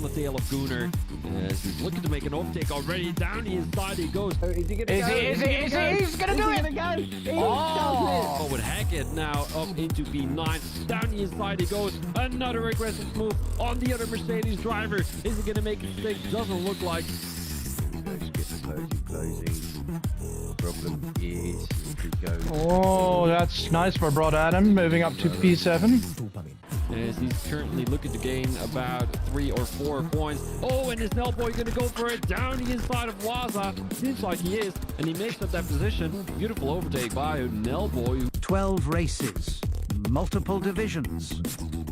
on the tail of Gunnar. As he's looking to make an overtake already. Down the inside he goes. Is he gonna go? He's gonna do it! Oh, with Hackett now up into P9. Down the inside he goes. Another aggressive move on the other Mercedes driver. Is he gonna make it stick? Doesn't look like. Closing. Problem is, if he goes... Oh, that's nice for Broad Adam, moving up to P7. As he's currently looking to gain about 3 or 4 points. Oh, and is Nellboy going to go for it down the inside of Waza? Seems like he is, and he makes up that position. Beautiful overtake by Nellboy. 12 races, multiple divisions,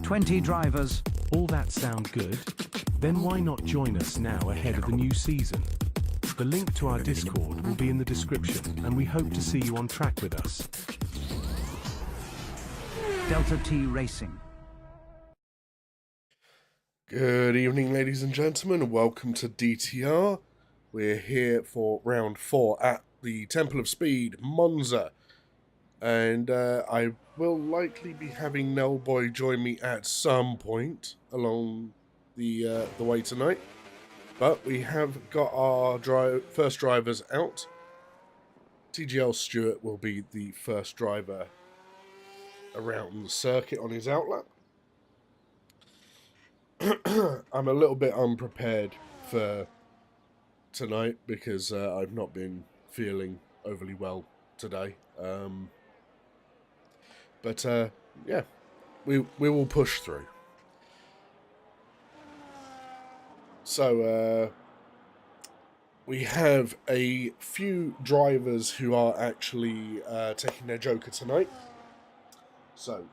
20 drivers. All that sound good? Then why not join us now ahead of the new season? The link to our Discord will be in the description, and we hope to see you on track with us. Delta T Racing. Good evening, ladies and gentlemen, and welcome to DTR. We're here for round 4 at the Temple of Speed, Monza. And I will likely be having Nellboy join me at some point along the way tonight. But we have got our first drivers out. TGL Stewart will be the first driver around the circuit on his outlap. I'm a little bit unprepared for tonight because I've not been feeling overly well today. But yeah, we will push through. So we have a few drivers who are actually taking their Joker tonight. So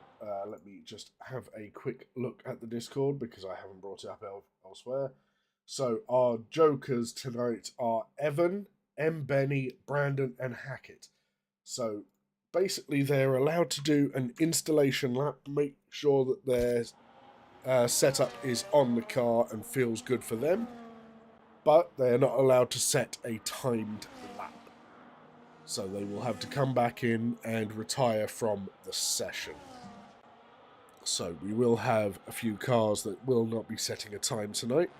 let me just have a quick look at the Discord because I haven't brought it up elsewhere. So our Jokers tonight are Evan, M. Benny, Brandon, and Hackett. So basically they're allowed to do an installation lap, make sure that their setup is on the car and feels good for them, but they're not allowed to set a timed lap. So they will have to come back in and retire from the session. So we will have a few cars that will not be setting a time tonight,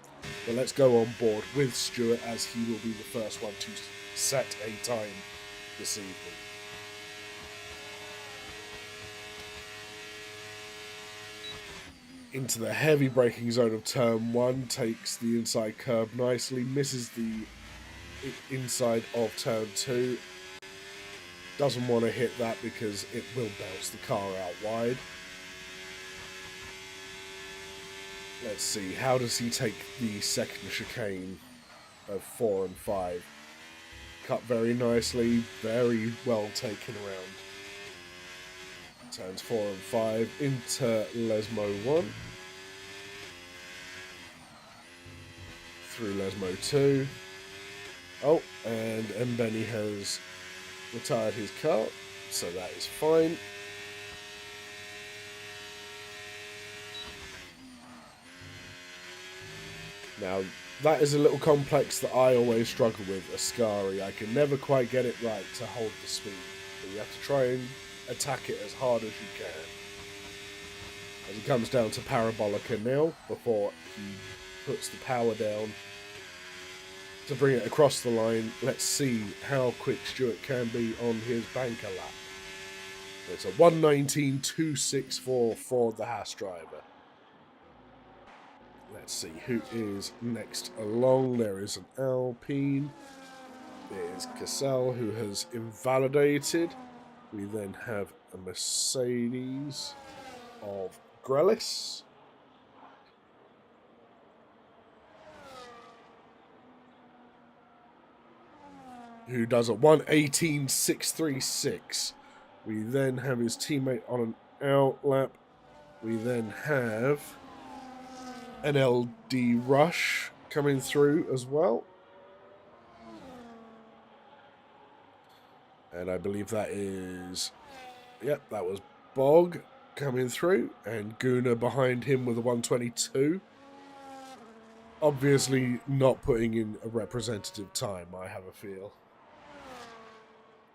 but let's go on board with Stuart as he will be the first one to set a time this evening. Into the heavy braking zone of turn 1, takes the inside curb nicely, misses the inside of turn 2. Doesn't want to hit that because it will bounce the car out wide. Let's see, how does he take the second chicane of 4 and 5? Cut very nicely, very well taken around. Turns 4 and 5 into Lesmo 1. Through Lesmo 2. Oh, and Mbeni has retired his car, so that is fine. Now, that is a little complex that I always struggle with, Ascari. I can never quite get it right to hold the speed, but you have to try and attack it as hard as you can. As it comes down to Parabolica now, before he puts the power down to bring it across the line. Let's see how quick Stuart can be on his banker lap. It's a 1:19.264 for the Haas driver. Let's see who is next along. There is an Alpine. There's Cassell, who has invalidated. We then have a Mercedes of Grelis. Who does a 1:18.636. We then have his teammate on an outlap. We then have an LD Rush coming through as well. And I believe that is... Yep, that was Bog coming through. And Gunnar behind him with a 1:22. Obviously not putting in a representative time, I have a feel.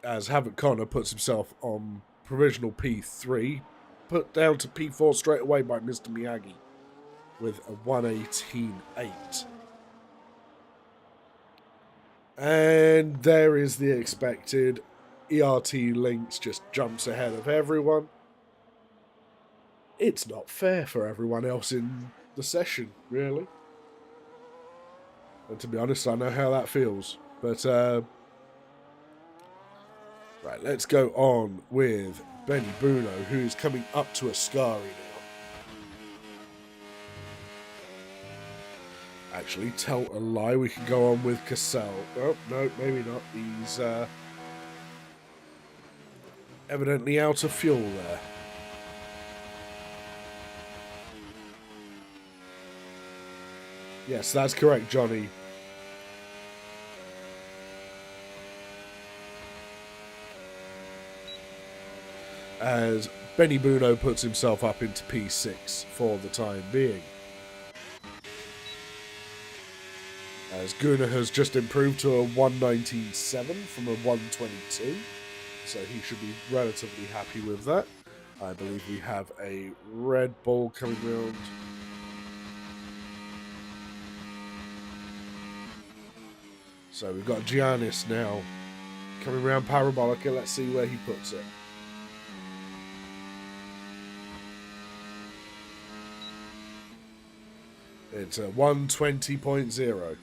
As Havoc Connor puts himself on provisional P3. Put down to P4 straight away by Mr. Miyagi. with a 1:18.8. And there is the expected. ERT Lynx just jumps ahead of everyone. It's not fair for everyone else in the session, really. And to be honest, I know how that feels. But, right, let's go on with Benny Bruno, who's coming up to Ascari now. Actually, tell a lie, we can go on with Cassell. Oh, no, maybe not. He's evidently out of fuel there. Yes, that's correct, Johnny. As Benny Bruno puts himself up into P6 for the time being. As Gunnar has just improved to a 119.7 from a 122. So he should be relatively happy with that. I believe we have a Red Bull coming round. So we've got Giannis now coming around Parabolica. Let's see where he puts it. It's a 120.0.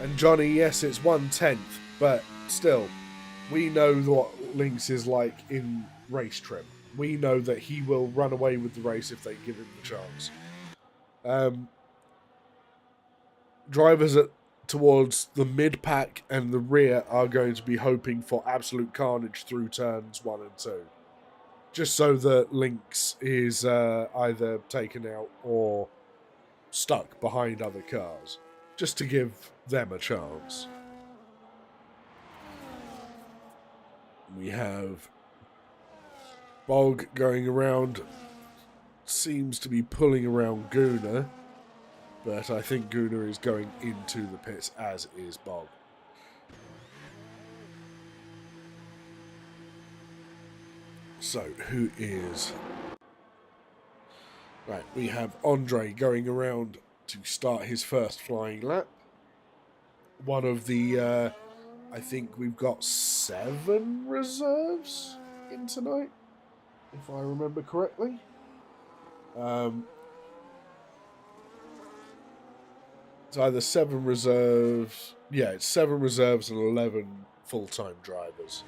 And Johnny, yes, it's 1/10, but still, we know what Lynx is like in race trim. We know that he will run away with the race if they give him the chance. Drivers towards the mid-pack and the rear are going to be hoping for absolute carnage through turns 1 and 2. Just so that Lynx is either taken out or stuck behind other cars. Just to give them a chance. We have Bog going around. Seems to be pulling around Gunnar. But I think Gunnar is going into the pits, as is Bog. So, who is... Right, we have Andre going around to start his first flying lap. One of the, I think we've got 7 reserves in tonight, if I remember correctly. It's either 7 reserves, yeah, it's 7 reserves and 11 full-time drivers.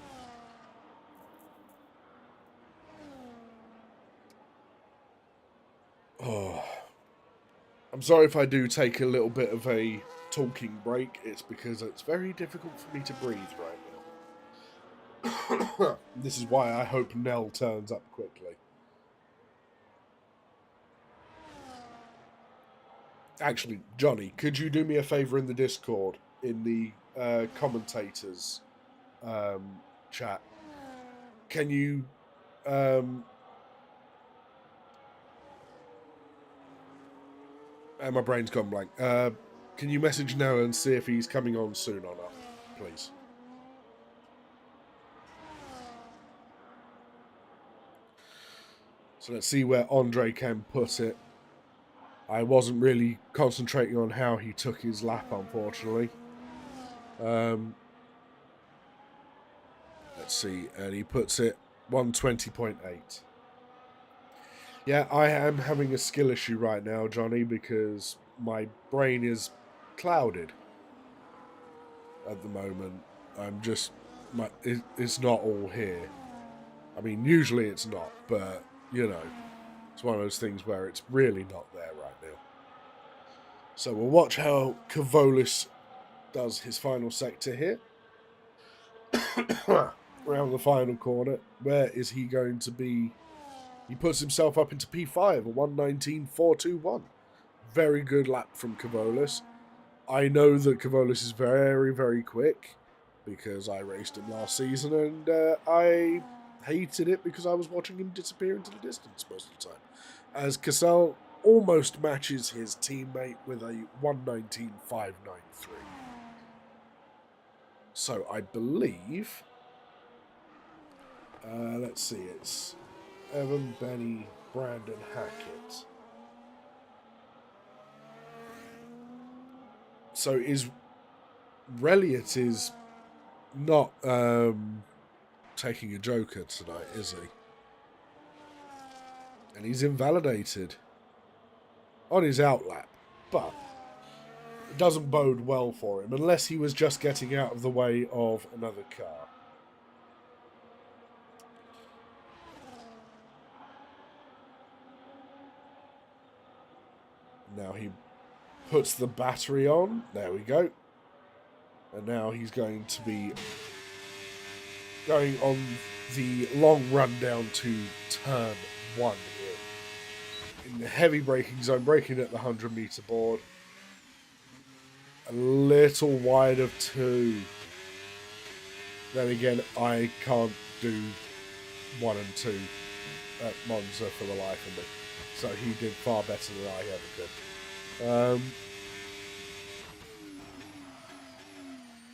Oh, I'm sorry if I do take a little bit of a talking break. It's because it's very difficult for me to breathe right now. This is why I hope Nell turns up quickly. Actually, Johnny, could you do me a favour in the Discord, in the commentators chat? Can you... my brain's gone blank. Can you message Nell and see if he's coming on soon or not, please? So let's see where Andre can put it. I wasn't really concentrating on how he took his lap, unfortunately. Let's see, and he puts it 120.8. Yeah, I am having a skill issue right now, Johnny, because my brain is clouded at the moment. I'm just... it's not all here. I mean, usually it's not, but, you know, it's one of those things where it's really not there right now. So we'll watch how Kavolis does his final sector here. Around the final corner. Where is he going to be? He puts himself up into P5, a 119.421. Very good lap from Kavolis. I know that Kavolis is very, very quick because I raced him last season and I hated it because I was watching him disappear into the distance most of the time. As Cassell almost matches his teammate with a 119.593. So I believe... let's see, it's Evan, Benny, Brandon, Hackett. So Reliot is not taking a joker tonight, is he? And he's invalidated on his outlap, but it doesn't bode well for him unless he was just getting out of the way of another car. Now he puts the battery on. There we go. And now he's going to be going on the long run down to turn 1 here. In the heavy braking zone, braking at the 100-meter board. A little wide of 2. Then again, I can't do 1 and 2 at Monza for the life of me. So he did far better than I ever could.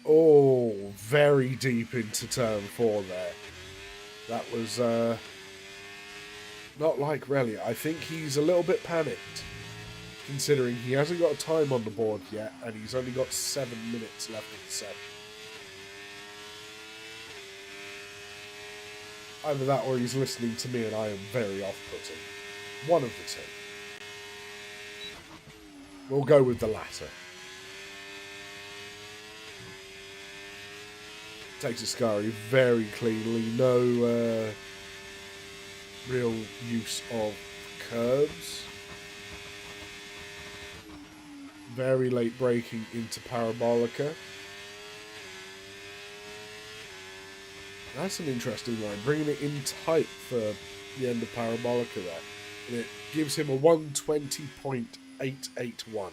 Oh, very deep into turn 4 there. That was not like Reliot. I think he's a little bit panicked, considering he hasn't got a time on the board yet, and he's only got 7 minutes left of the session. Either that or he's listening to me and I am very off-putting. One of the two. We'll go with the latter. Takes Ascari very cleanly. No real use of curbs. Very late braking into Parabolica. That's an interesting line. Bringing it in tight for the end of Parabolica there. And it gives him a 120.881.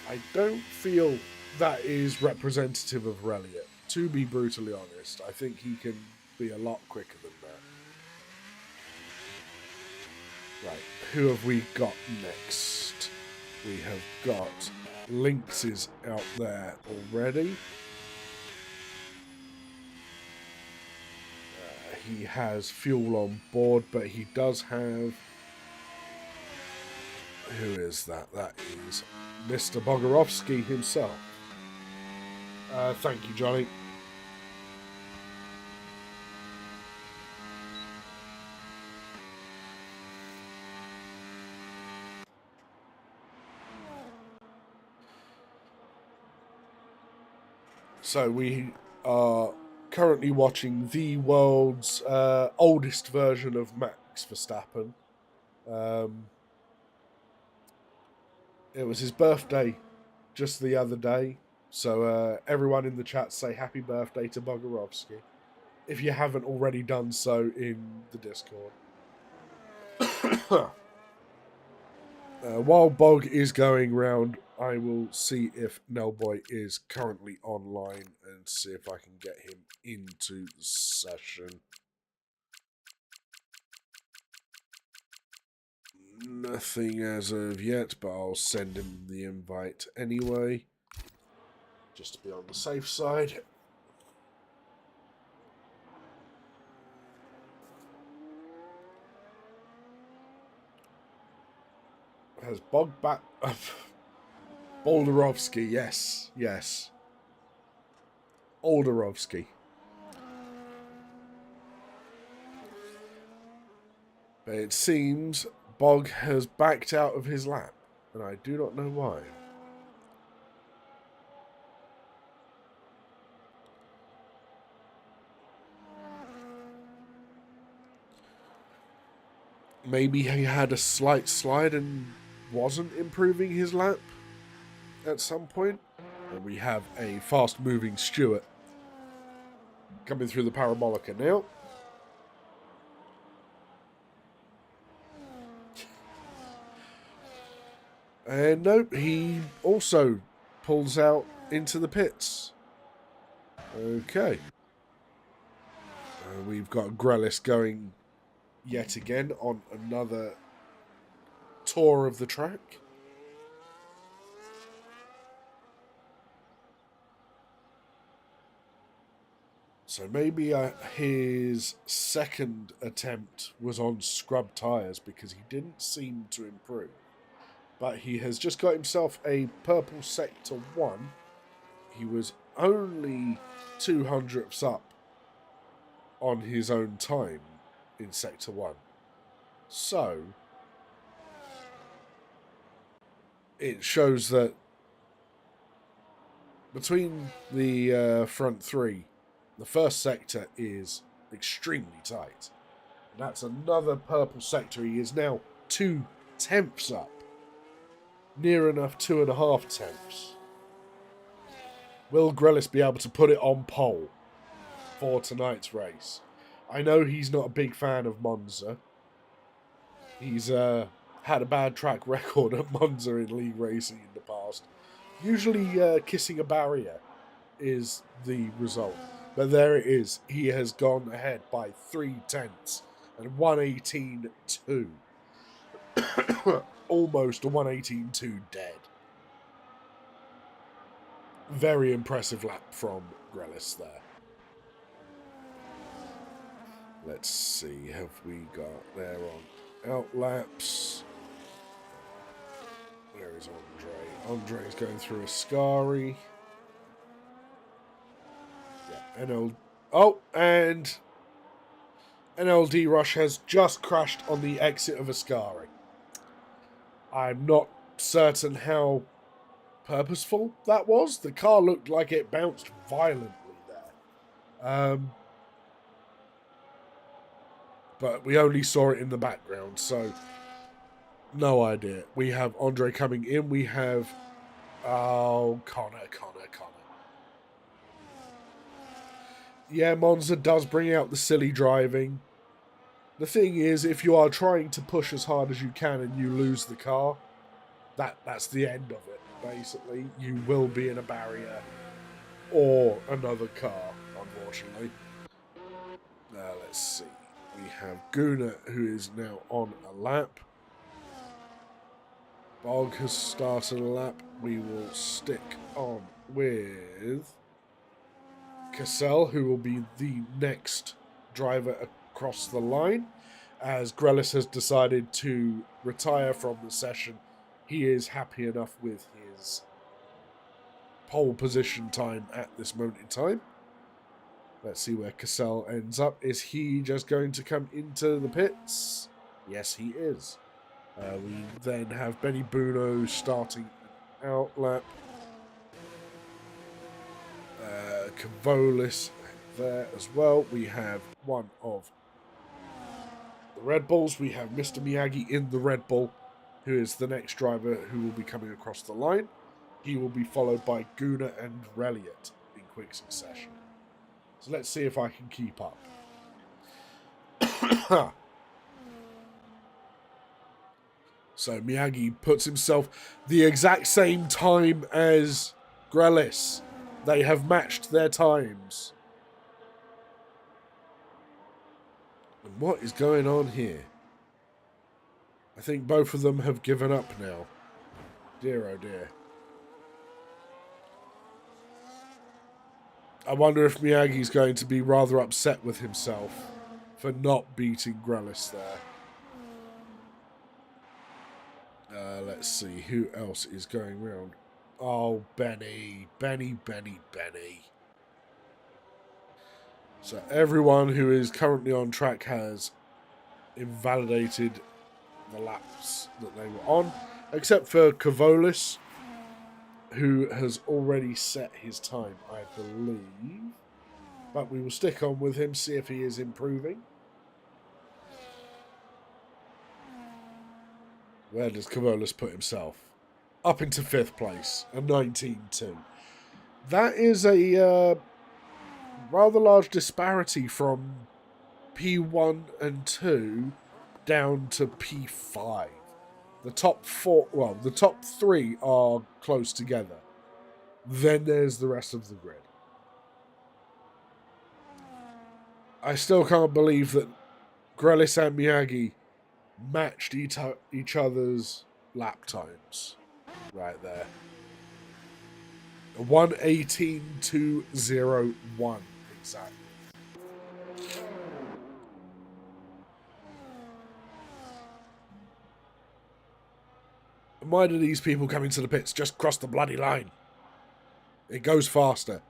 I don't feel that is representative of Reliot. To be brutally honest, I think he can be a lot quicker than that. Right, who have we got next? We have got Lynx's out there already. He has fuel on board, but he does have... Who is that? That is Mr. Bogorovsky himself. Thank you, Johnny. So we are currently watching the world's oldest version of Max Verstappen. It was his birthday just the other day. So everyone in the chat say happy birthday to Bogorovsky, if you haven't already done so in the Discord. While Bog is going round, I will see if Nelboy is currently online and see if I can get him into the session. Nothing as of yet, but I'll send him the invite anyway, just to be on the safe side. Has Bog back... Boldarovsky, yes, yes. Oldarovsky. But it seems Bog has backed out of his lap, and I do not know why. Maybe he had a slight slide and wasn't improving his lap at some point. And we have a fast-moving Stewart coming through the Parabolica now. And nope, he also pulls out into the pits. Okay. We've got Grelis going yet again on another tour of the track. So So maybe his second attempt was on scrub tyres because he didn't seem to improve. But he has just got himself a purple Sector 1. He was only 200ths up on his own time in Sector 1. So, it shows that between the front three, the first sector is extremely tight. And that's another purple sector. He is now 2/10ths up. Near enough 2.5 tenths. Will Grelis be able to put it on pole for tonight's race? I know he's not a big fan of Monza. He's had a bad track record at Monza in league racing in the past. Usually kissing a barrier is the result. But there it is. He has gone ahead by 3/10ths and 1:18.2. Almost a 1:18.2 dead. Very impressive lap from Grelis there. Let's see, have we got there on out laps? Where is Andre? Andre's going through a Ascari. Yeah, and NLD Rush has just crashed on the exit of Ascari. I'm not certain how purposeful that was. The car looked like it bounced violently there. But we only saw it in the background, so no idea. We have Andre coming in. We have... Oh, Connor. Yeah, Monza does bring out the silly driving. The thing is, if you are trying to push as hard as you can and you lose the car, that's the end of it, basically. You will be in a barrier or another car, unfortunately. Now, let's see. We have Guna, who is now on a lap. Bog has started a lap. We will stick on with Cassell, who will be the next driver across the line, as Grelis has decided to retire from the session. He is happy enough with his pole position time at this moment in time. Let's see where Cassell ends up. Is he just going to come into the pits? Yes, he is. We then have Benny Buno starting an out lap. Cavolis there as well. We have one of the Red Bulls. We have Mr. Miyagi in the Red Bull, who is the next driver who will be coming across the line. He will be followed by Guna and Reliot in quick succession. So let's see if I can keep up. So Miyagi puts himself the exact same time as Grelis. They have matched their times. And what is going on here? I think both of them have given up now. Dear oh dear. I wonder if Miyagi's going to be rather upset with himself for not beating Grelis there. Let's see, who else is going round? Oh, Benny. So everyone who is currently on track has invalidated the laps that they were on, except for Cavolis, who has already set his time, I believe. But we will stick on with him, see if he is improving. Where does Cavolis put himself? Up into 5th place, a 19.2. That is a rather large disparity from P1 and 2 down to P5. The top 4, well, the top 3 are close together. Then there's the rest of the grid. I still can't believe that Grelis and Miyagi matched each other's lap times. Right there. 1:18.201 exactly. Why do these people coming to the pits just cross the bloody line? It goes faster.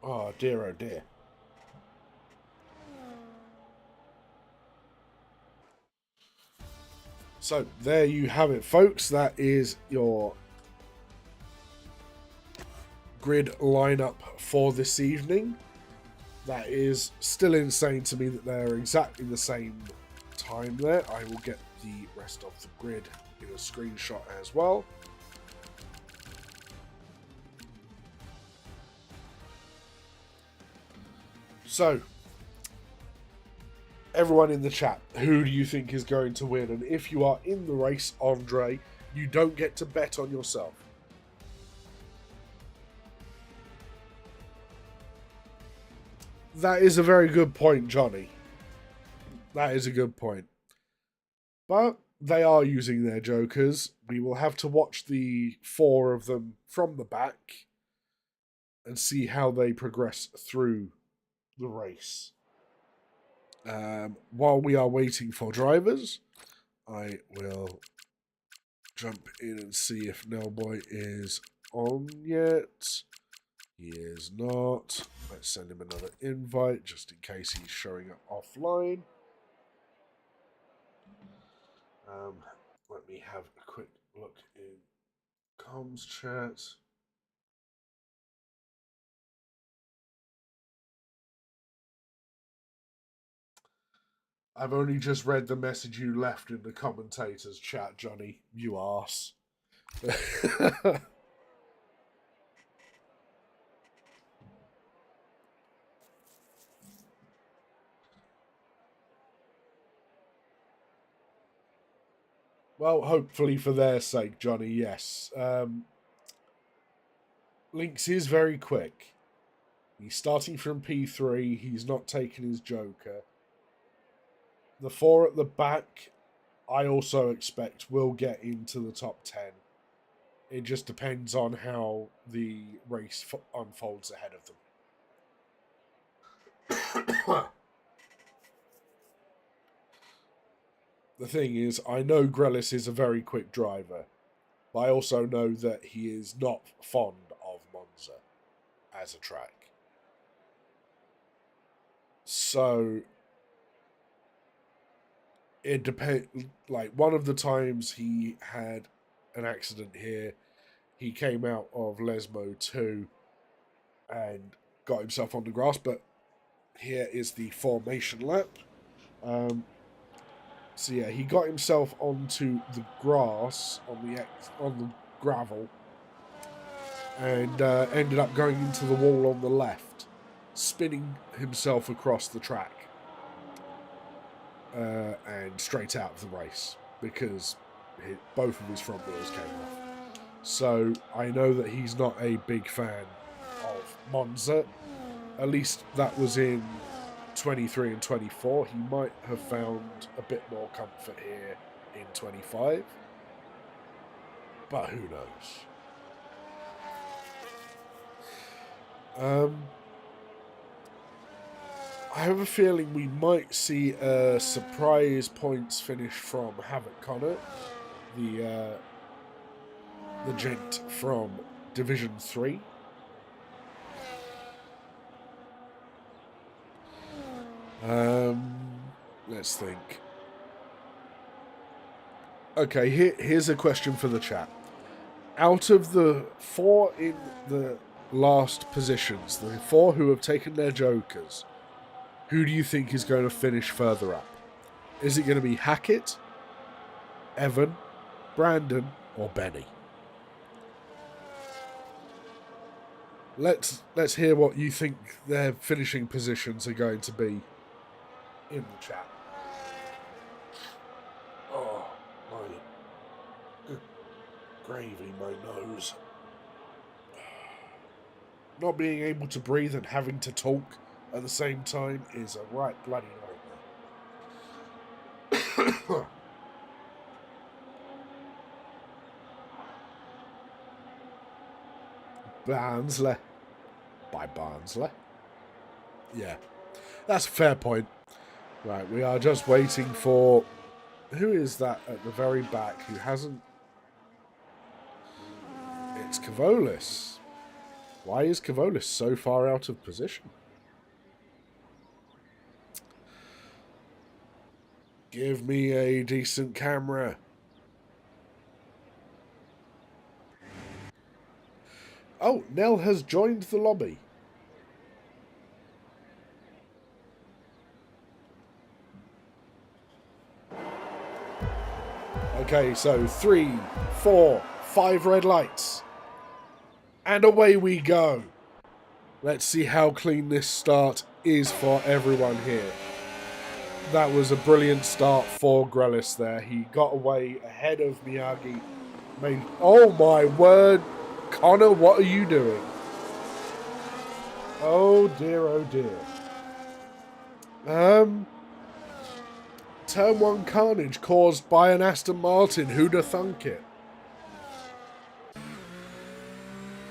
Oh dear, oh dear. So there you have it, folks. That is your grid lineup for this evening. That is still insane to me that they're exactly the same time there. I will get the rest of the grid in a screenshot as well. So, everyone in the chat, who do you think is going to win? And if you are in the race, Andre, you don't get to bet on yourself. That is a very good point, Johnny. That is a good point. But they are using their jokers. We will have to watch the 4 of them from the back and see how they progress through the race. While we are waiting for drivers, I will jump in and see if Nelboy is on yet. He is not. Let's send him another invite just in case he's showing up offline. Let me have a quick look in comms chat. I've only just read the message you left in the commentators chat, Johnny. You arse. Well, hopefully for their sake, Johnny, yes. Lynx is very quick. He's starting from P3. He's not taking his joker. The 4 at the back, I also expect will get into the top 10. It just depends on how the race unfolds ahead of them. The thing is, I know Grelis is a very quick driver, but I also know that he is not fond of Monza as a track. So it depends. Like, one of the times he had an accident here, he came out of Lesmo 2 and got himself on the grass, but here is the formation lap. So yeah, he got himself onto the grass on the gravel, and ended up going into the wall on the left, spinning himself across the track, and straight out of the race because both of his front wheels came off. So I know that he's not a big fan of Monza. At least that was in 23 and 24. He might have found a bit more comfort here in 25, but who knows. I have a feeling we might see a surprise points finish from Havoc Connor, the gent from Division 3. Let's think. Okay, here's a question for the chat. Out of the 4 in the last positions, the 4 who have taken their jokers, who do you think is going to finish further up? Is it going to be Hackett, Evan, Brandon, or Benny? Let's hear what you think their finishing positions are going to be in the chat. Oh, my good gravy, my nose. Not being able to breathe and having to talk at the same time is a right bloody nightmare. Barnsley. by Barnsley. Yeah, that's a fair point. Right, we are just waiting for... Who is that at the very back who hasn't... It's Cavolis. Why is Cavolis so far out of position? Give me a decent camera. Oh, Nell has joined the lobby. Okay, so 3, 4, 5 red lights. And away we go. Let's see how clean this start is for everyone here. That was a brilliant start for Grelis there. He got away ahead of Miyagi. Oh my word. Connor, what are you doing? Oh dear, oh dear. Turn 1 carnage caused by an Aston Martin. Who'd have thunk it?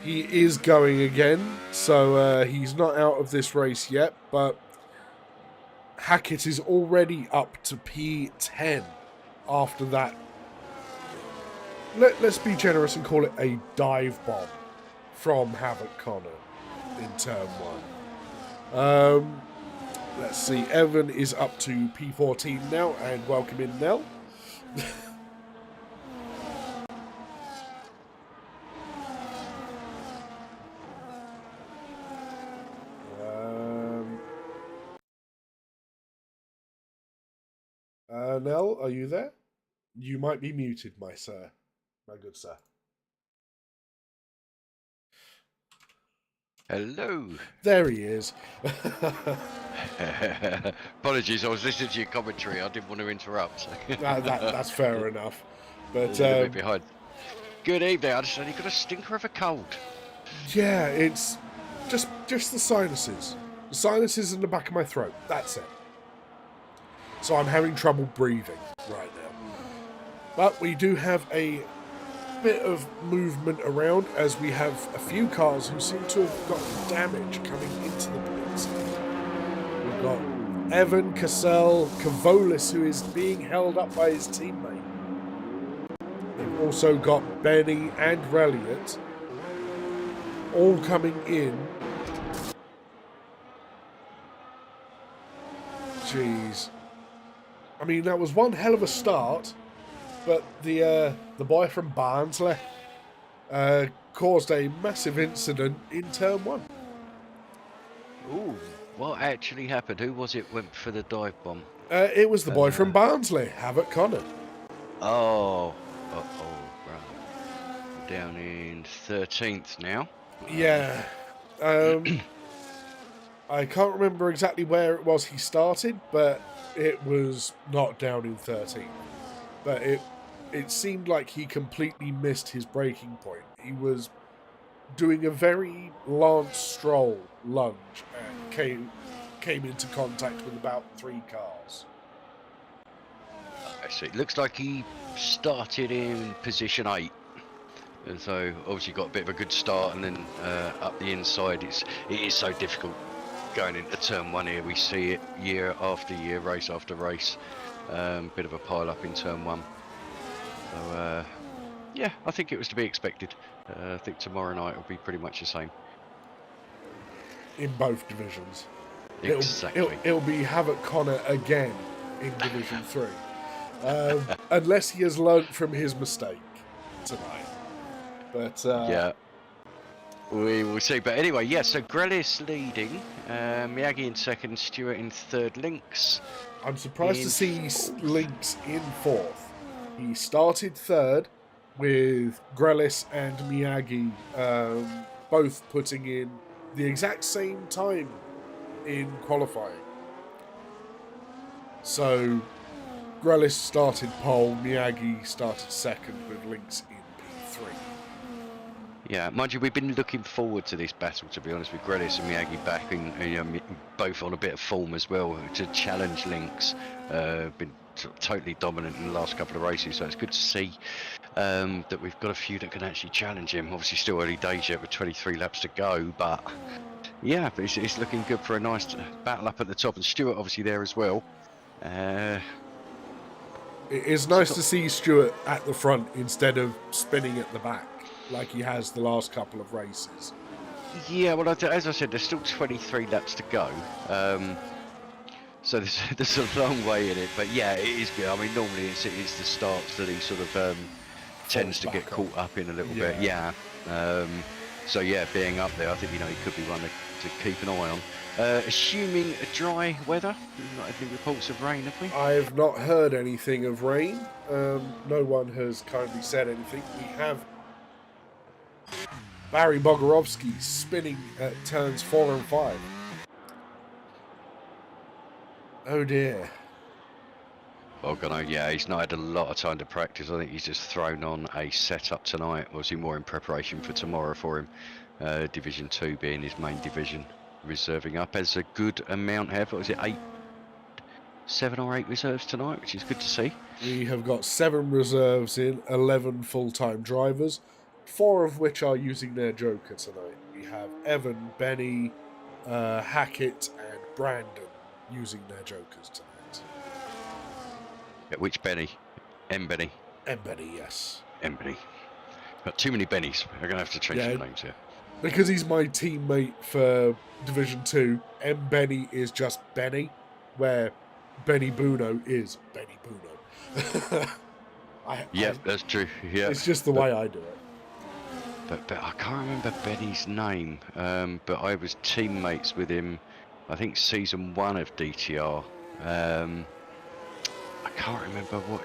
He is going again, so he's not out of this race yet, but Hackett is already up to P10 after that. Let's be generous and call it a dive bomb from Havoc Connor in turn 1. Let's see, Evan is up to P14 now, and welcome in Nell. Nell, are you there? You might be muted, my sir. My good sir. Hello. There he is. Apologies, I was listening to your commentary. I didn't want to interrupt. That's fair enough. But a bit behind. Good evening. I just only got a stinker of a cold. Yeah, it's just the sinuses. The sinuses in the back of my throat. That's it. So I'm having trouble breathing right now. But we do have a bit of movement around, as we have a few cars who seem to have got damage coming into the pits. We've got Evan, Cassell, Cavolis, who is being held up by his teammate. They've also got Benny and Reliot all coming in. Jeez. I mean, that was one hell of a start, but the boy from Barnsley caused a massive incident in turn 1. Ooh, what actually happened? Who was it went for the dive bomb? It was the boy from Barnsley, Havoc Connor. Oh, right. Down in 13th now. Yeah. I can't remember exactly where it was he started, but it was not down in 13th. But it seemed like he completely missed his braking point. He was doing a very Lance Stroll lunge and came into contact with about 3 cars. I see. It looks like he started in position 8. And so obviously got a bit of a good start, and then up the inside it is so difficult going into turn 1 here. We see it year after year, race after race. Bit of a pile up in turn 1. So yeah, I think it was to be expected. I think tomorrow night will be pretty much the same In both divisions. Exactly. It'll be Havoc Connor again in Division 3. Unless he has learnt from his mistake tonight. But yeah, we will see. But anyway, yeah, so Grelis leading, Miyagi in 2nd, Stewart in 3rd, Lynx. I'm surprised to see Lynx in 4th. He started 3rd with Grelis and Miyagi both putting in the exact same time in qualifying. So Grelis started pole, Miyagi started 2nd with Lynx in P3. Yeah, mind you, we've been looking forward to this battle, to be honest, with Grelis and Miyagi back, and both on a bit of form as well, to challenge Lynx. Been totally dominant in the last couple of races, so it's good to see that we've got a few that can actually challenge him. Obviously still early days yet with 23 laps to go, but Yeah, but it's looking good for a nice battle up at the top, and Stuart obviously there as well. It is nice to see Stuart at the front instead of spinning at the back like he has the last couple of races. Yeah, well, as I said, there's still 23 laps to go. So there's a long way in it, but yeah, it is good. I mean, normally it's the starts that he sort of tends to get caught up in a little bit. Yeah. So yeah, being up there, I think he could be one to keep an eye on. Assuming dry weather, not any reports of rain, have we? I've not heard anything of rain. No one has kindly said anything. We have Barry Bogorovsky spinning at turns 4 and 5. Oh dear. Bogono, yeah, he's not had a lot of time to practice. I think he's just thrown on a setup tonight, obviously more in preparation for tomorrow for him. Division 2 being his main division, reserving up as a good amount. What was it, 7 or 8 reserves tonight, which is good to see. We have got 7 reserves in, 11 full-time drivers, 4 of which are using their Joker tonight. We have Evan, Benny, Hackett and Brandon using their Jokers tonight. Yeah, which Benny? Benny? Benny, yes. Benny. Got too many Bennies. We're going to have to change the names here. Because he's my teammate for Division 2, Benny is just Benny, where Benny Buno is Benny Buno. That's true. Yeah, it's just the way I do it. But I can't remember Benny's name. But I was teammates with him, I think season 1 of DTR. I can't remember what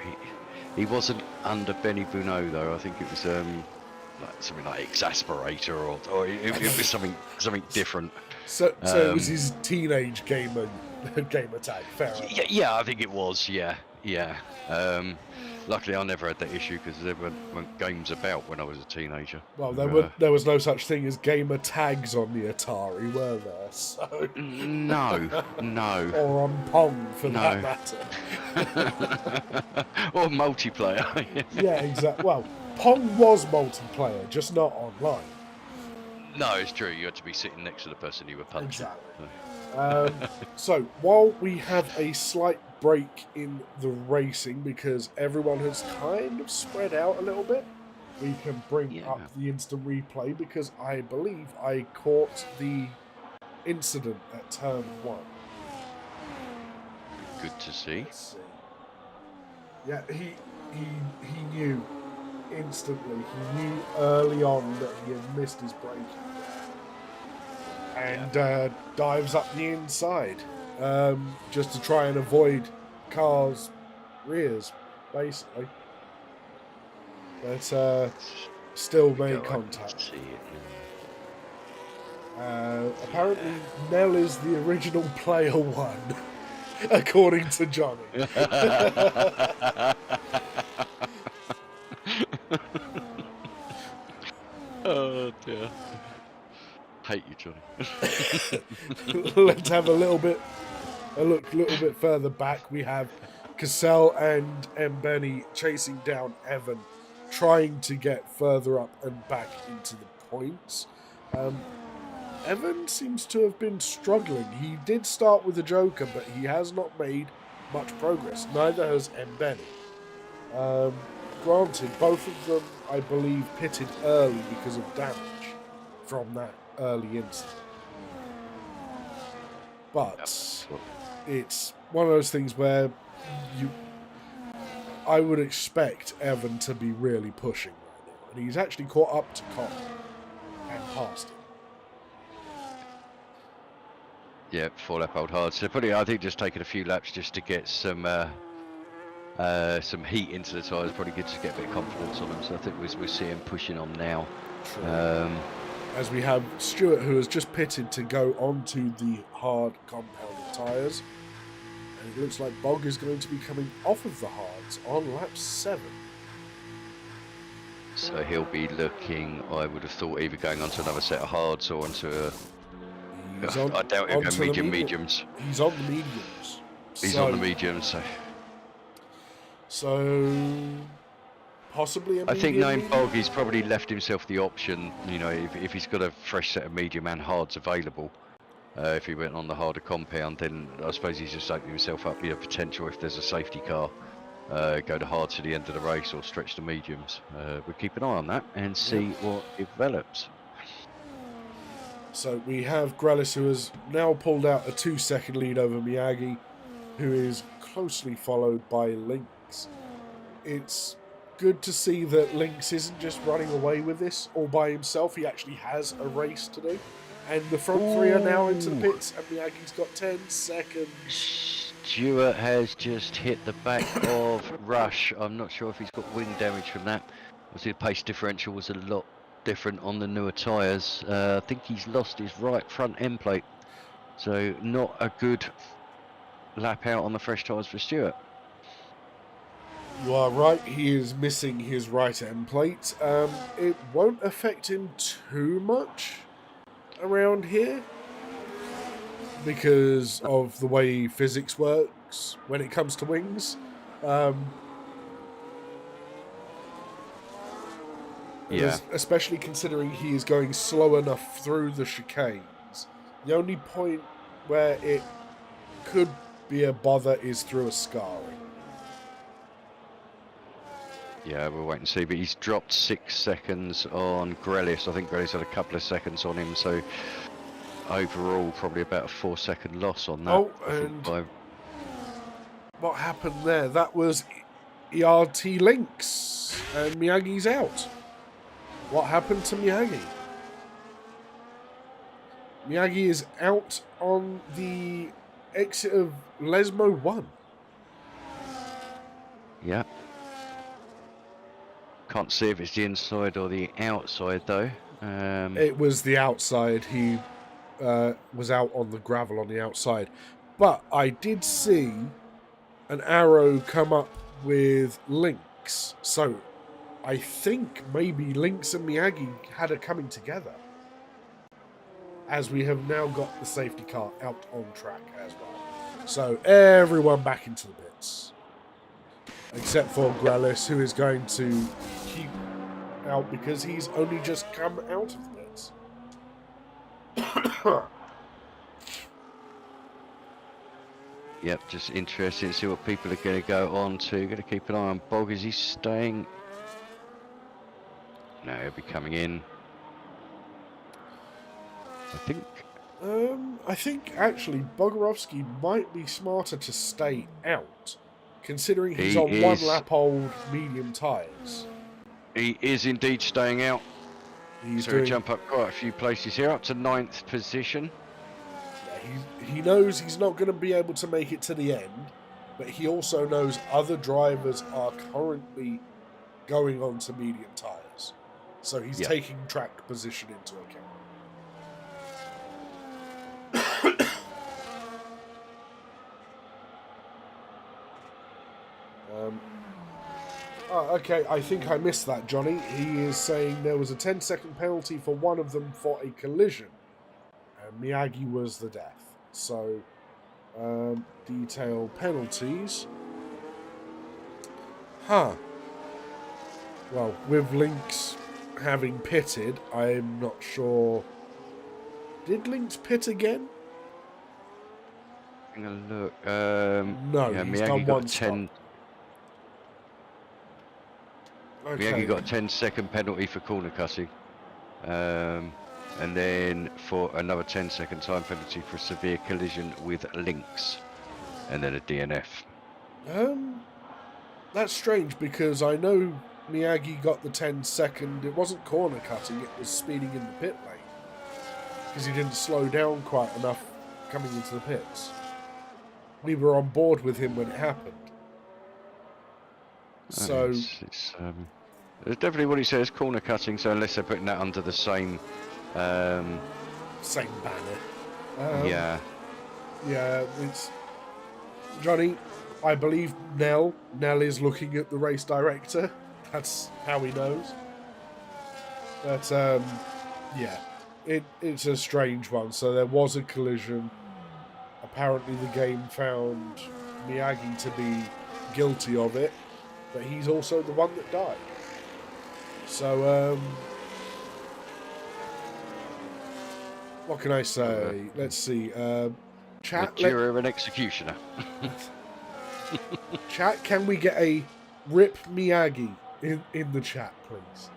he wasn't under Benny Buno though. I think it was like something like Exasperator or it was something different. So it was his teenage gamer tag. Fair enough. Yeah, I think it was. Yeah. Luckily, I never had that issue because there weren't games about when I was a teenager. Well, there was no such thing as gamer tags on the Atari, were there? So no. Or on Pong, for that matter. Or multiplayer. Yeah, exactly. Well, Pong was multiplayer, just not online. No, it's true. You had to be sitting next to the person you were punching. Exactly. So while we have a slight break in the racing because everyone has kind of spread out a little bit, we can bring up the instant replay because I believe I caught the incident at turn 1. Good to see. Let's see. Yeah, he knew instantly. He knew early on that he had missed his braking and dives up the inside just to try and avoid cars' rears, basically. But still made contact. Apparently, Nell is the original player 1, according to Johnny. Oh dear. Hate you, Johnny. Let's have a look a little bit further back. We have Cassell and Benny chasing down Evan, trying to get further up and back into the points. Evan seems to have been struggling. He did start with a Joker, but he has not made much progress. Neither has Benny. Granted, both of them, I believe, pitted early because of damage from that early incident. But it's one of those things where I would expect Evan to be really pushing right now. And he's actually caught up to Connor and passed him. Yeah, 4 lap old hard. So probably I think just taking a few laps just to get some heat into the tyres, probably good to get a bit of confidence on them. So I think we'll see him pushing on now. As we have Stuart, who has just pitted to go onto the hard compounded tyres. And it looks like Bog is going to be coming off of the hards on lap 7. So he'll be looking, I would have thought, either going onto another set of hards or onto a... I doubt he'll go mediums. He's on the mediums. He's on the mediums, so possibly a medium. I think knowing Bog, he's probably left himself the option, if he's got a fresh set of medium and hards available, If he went on the harder compound, then I suppose he's just opening himself up the potential if there's a safety car. Go to hard to the end of the race or stretch to mediums. We'll keep an eye on that and see what develops. So we have Grelis, who has now pulled out a 2-second lead over Miyagi, who is closely followed by Lynx. It's good to see that Lynx isn't just running away with this all by himself. He actually has a race to do. And the front three are now into the pits, and Miyagi's got 10 seconds. Stewart has just hit the back of Rush. I'm not sure if he's got wing damage from that. Obviously, the pace differential was a lot different on the newer tyres. I think he's lost his right front end plate. So not a good lap out on the fresh tyres for Stewart. You are right, he is missing his right end plate. It won't affect him too much around here because of the way physics works when it comes to wings. Especially considering he is going slow enough through the chicanes. The only point where it could be a bother is through a scarring. Yeah, we'll wait and see, but he's dropped 6 seconds on Grelis. I think Grelis had a couple of seconds on him, so overall probably about a 4-second loss on that. Oh, and what happened there? That was ERT Lynx, and Miyagi's out. What happened to Miyagi? Miyagi is out on the exit of Lesmo 1. Yeah. Can't see if it's the inside or the outside though. It was the outside. He was out on the gravel on the outside. But I did see an arrow come up with Lynx. So I think maybe Lynx and Miyagi had a coming together. As we have now got the safety car out on track as well. So everyone back into the pits. Except for Grelis, who is going to keep out because he's only just come out of the pits. Yep, just interesting to see what people are going to go on to. Going to keep an eye on Bog. Is he staying? No, he'll be coming in. I think actually Bogorovsky might be smarter to stay out, considering he's on 1 lap old medium tyres. He is indeed staying out. He's so doing... he'll jump up quite a few places here, up to 9th position. Yeah, he knows he's not going to be able to make it to the end, but he also knows other drivers are currently going on to medium tyres. So he's taking track position into account. Okay, I think I missed that, Johnny. He is saying there was a 10-second penalty for one of them for a collision, and Miyagi was the death. So, detail penalties. Well, with Lynx having pitted, I'm not sure. Did Lynx pit again? I'm going to look. No, yeah, he's Miyagi done got one 10. Okay. Miyagi got a 10-second penalty for corner cutting. And then for another 10-second time penalty for a severe collision with Lynx. And then a DNF. That's strange because I know Miyagi got the 10-second. It wasn't corner cutting, it was speeding in the pit lane. Because he didn't slow down quite enough coming into the pits. We were on board with him when it happened. So it's definitely what he says, corner cutting. So unless they're putting that under the same same banner. Yeah, it's Johnny. I believe Nell is looking at the race director. That's how he knows. But yeah, it's a strange one. So there was a collision. Apparently the game found Miyagi to be guilty of it, but he's also the one that died. So What can I say? Let's see. Chat, Mature and executioner. chat, can we get a Rip Miyagi in the chat, please?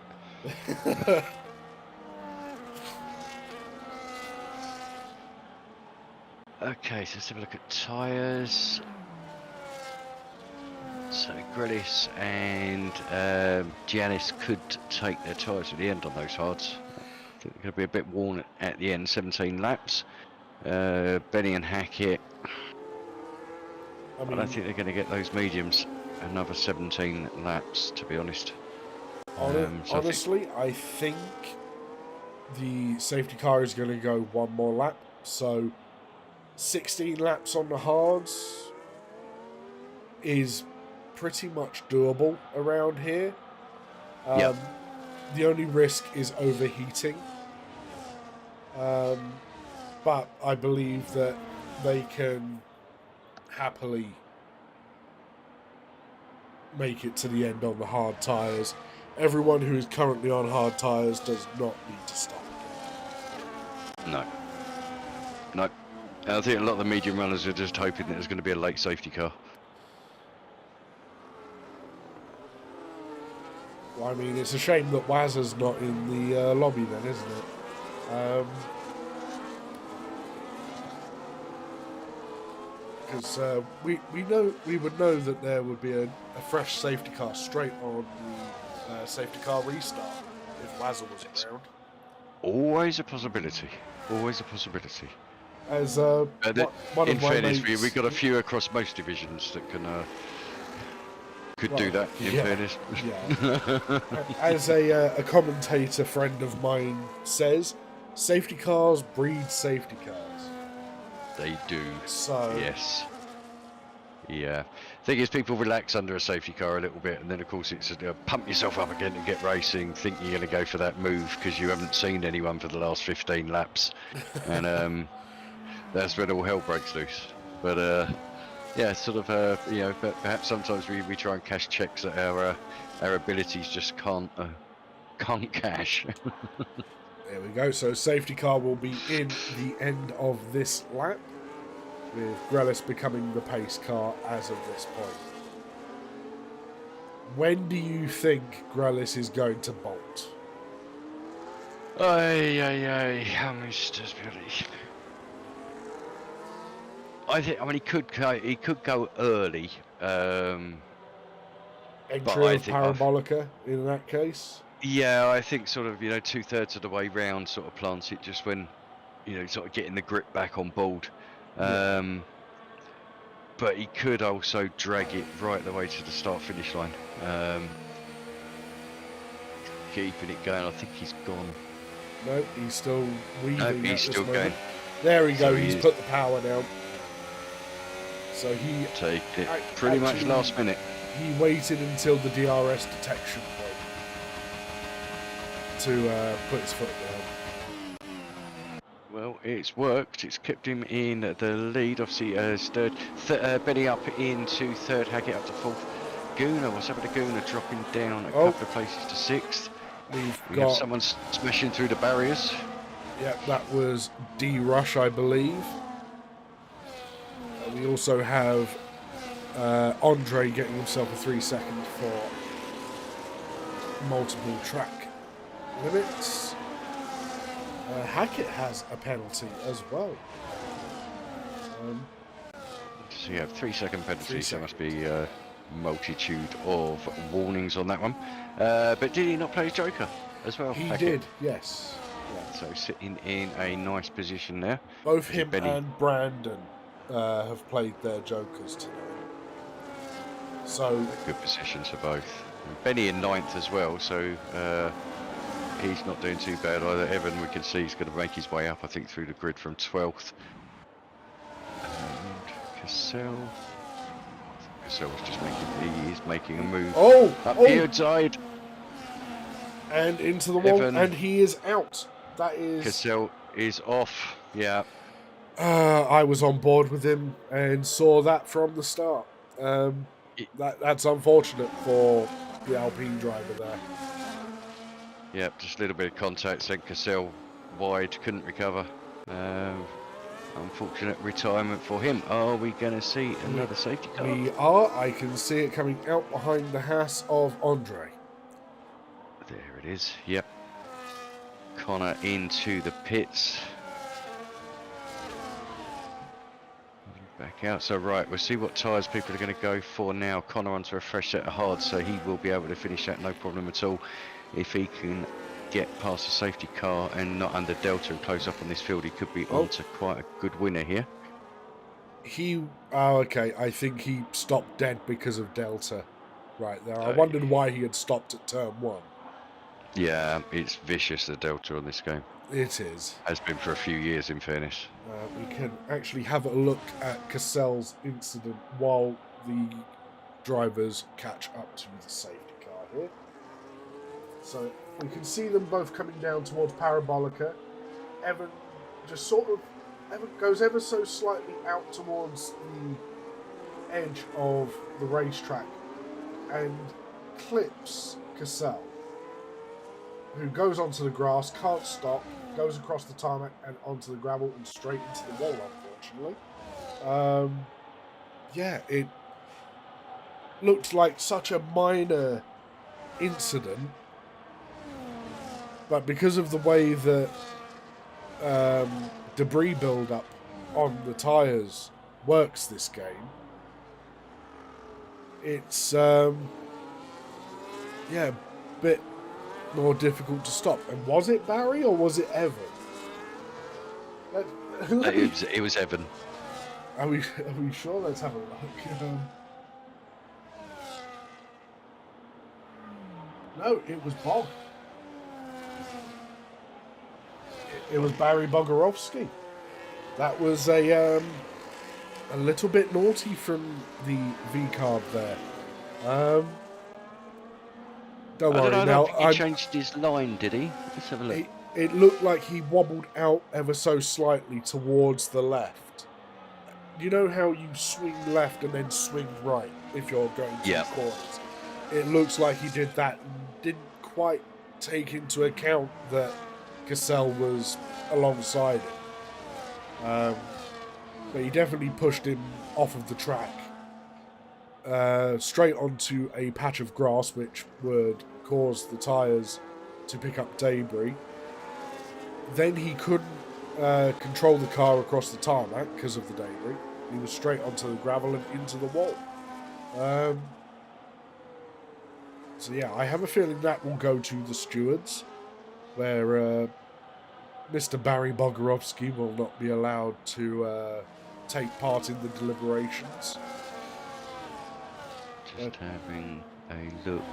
Okay, so let's have a look at tyres. So Grillis and Giannis could take their tyres at the end on those hards. I think they're going to be a bit worn at the end, 17 laps. Benny and Hackett, I don't think they're going to get those mediums another 17 laps, to be honest. Honestly, I think the safety car is going to go one more lap. So 16 laps on the hards is pretty much doable around here. Yep. The only risk is overheating. But I believe that they can happily make it to the end on the hard tyres. Everyone who is currently on hard tyres does not need to stop. No. No. I think a lot of the medium runners are just hoping that there's going to be a late safety car. Well, I mean, it's a shame that Wazza's not in the lobby then, isn't it? Because we would know that there would be a fresh safety car straight on the safety car restart if Wazza was around. Always a possibility. Always a possibility. As one in of my fairness, mates, we've got a few across most divisions that can could do that. In fairness, yeah. As a commentator friend of mine says, safety cars breed safety cars. they do. So Yes. Yeah. Thing is, people relax under a safety car a little bit, and then of course it's pump yourself up again to get racing. Think you're going to go for that move because you haven't seen anyone for the last 15 laps, and that's when all hell breaks loose. But yeah, sort of you know, but perhaps sometimes we try and cash checks that our abilities just can't cash. there we go. So safety car will be in the end of this lap, with Grellis becoming the pace car as of this point. When do you think Grellis is going to bolt? Ay, Mr. Billy. I mean, he could go early. Entry I of think Parabolica in that case? Yeah, I think sort of, you know, 2/3 of the way round sort of plants it just when, you know, sort of getting the grip back on board. But he could also drag it right the way to the start-finish line. Keeping it going. I think he's gone. No, he's still weaving. No, he's still going. There we go. So He's put the power down. So he Take it pretty much last minute. He waited until the DRS detection point to put his foot down. Well, it's worked. It's kept him in the lead. Obviously, third, Benny up into third, Hackett up to fourth. Guna, what's happened to Guna? Dropping down a couple of places to sixth. We have someone smashing through the barriers. Yep, that was D-Rush, I believe. We also have Andre getting himself a 3 second for multiple track limits. Hackett has a penalty as well. So you have 3 second penalties. There must be a multitude of warnings on that one. But did he not play his Joker as well? He Hackett? did, yes. Yeah. So sitting in a nice position there. Both him Benny. and Brandon have played their Jokers tonight. So Good positions for both. And Benny in ninth as well, so he's not doing too bad either. Evan, we can see he's going to make his way up, I think, through the grid from 12th. And Cassell was just making a move. Up the outside. And into the wall, Evan. and he is out. That is... Cassell is off, yeah. I was on board with him and saw that from the start. That's unfortunate for the Alpine driver there. Yep, just a little bit of contact, sent Cassell wide, couldn't recover. Unfortunate retirement for him. Are we going to see another safety car? We are. I can see it coming out behind the Haas of Andre. There it is. Yep. Connor into the pits. Back out. So right, we'll see what tyres people are going to go for now. Connor onto a fresh set of hards, so he will be able to finish that no problem at all. If he can get past the safety car and not under Delta and close up on this field, he could be onto quite a good winner here. Okay, I think he stopped dead because of Delta right there. I wondered why he had stopped at turn 1. Yeah, it's vicious, the Delta on this game. It is. Has been for a few years, in fairness. We can actually have a look at Cassell's incident while the drivers catch up to the safety car here. So we can see them both coming down towards Parabolica. Evan just sort of goes ever so slightly out towards the edge of the racetrack and clips Cassell, who goes onto the grass, can't stop, goes across the tarmac and onto the gravel and straight into the wall, unfortunately. Yeah, it looked like such a minor incident, but because of the way that debris build-up on the tyres works this game, it's yeah, a bit more difficult to stop. And was it Barry or was it Evan? It was Evan. Are we sure? Let's have a look. No, it was Bog. It was Barry Bogarowski. That was a little bit naughty from the V-carb there. Don't worry I now. don't think he changed his line, did he? Let's have a look. It looked like he wobbled out ever so slightly towards the left. You know how you swing left and then swing right if you're going to corners? It looks like he did that and didn't quite take into account that Cassell was alongside him. But he definitely pushed him off of the track, straight onto a patch of grass, which would cause the tyres to pick up debris. Then he couldn't control the car across the tarmac because of the debris. He was straight onto the gravel and into the wall. So yeah, I have a feeling that will go to the stewards, where Mr. Barry Bogarowski will not be allowed to take part in the deliberations. Just having a look.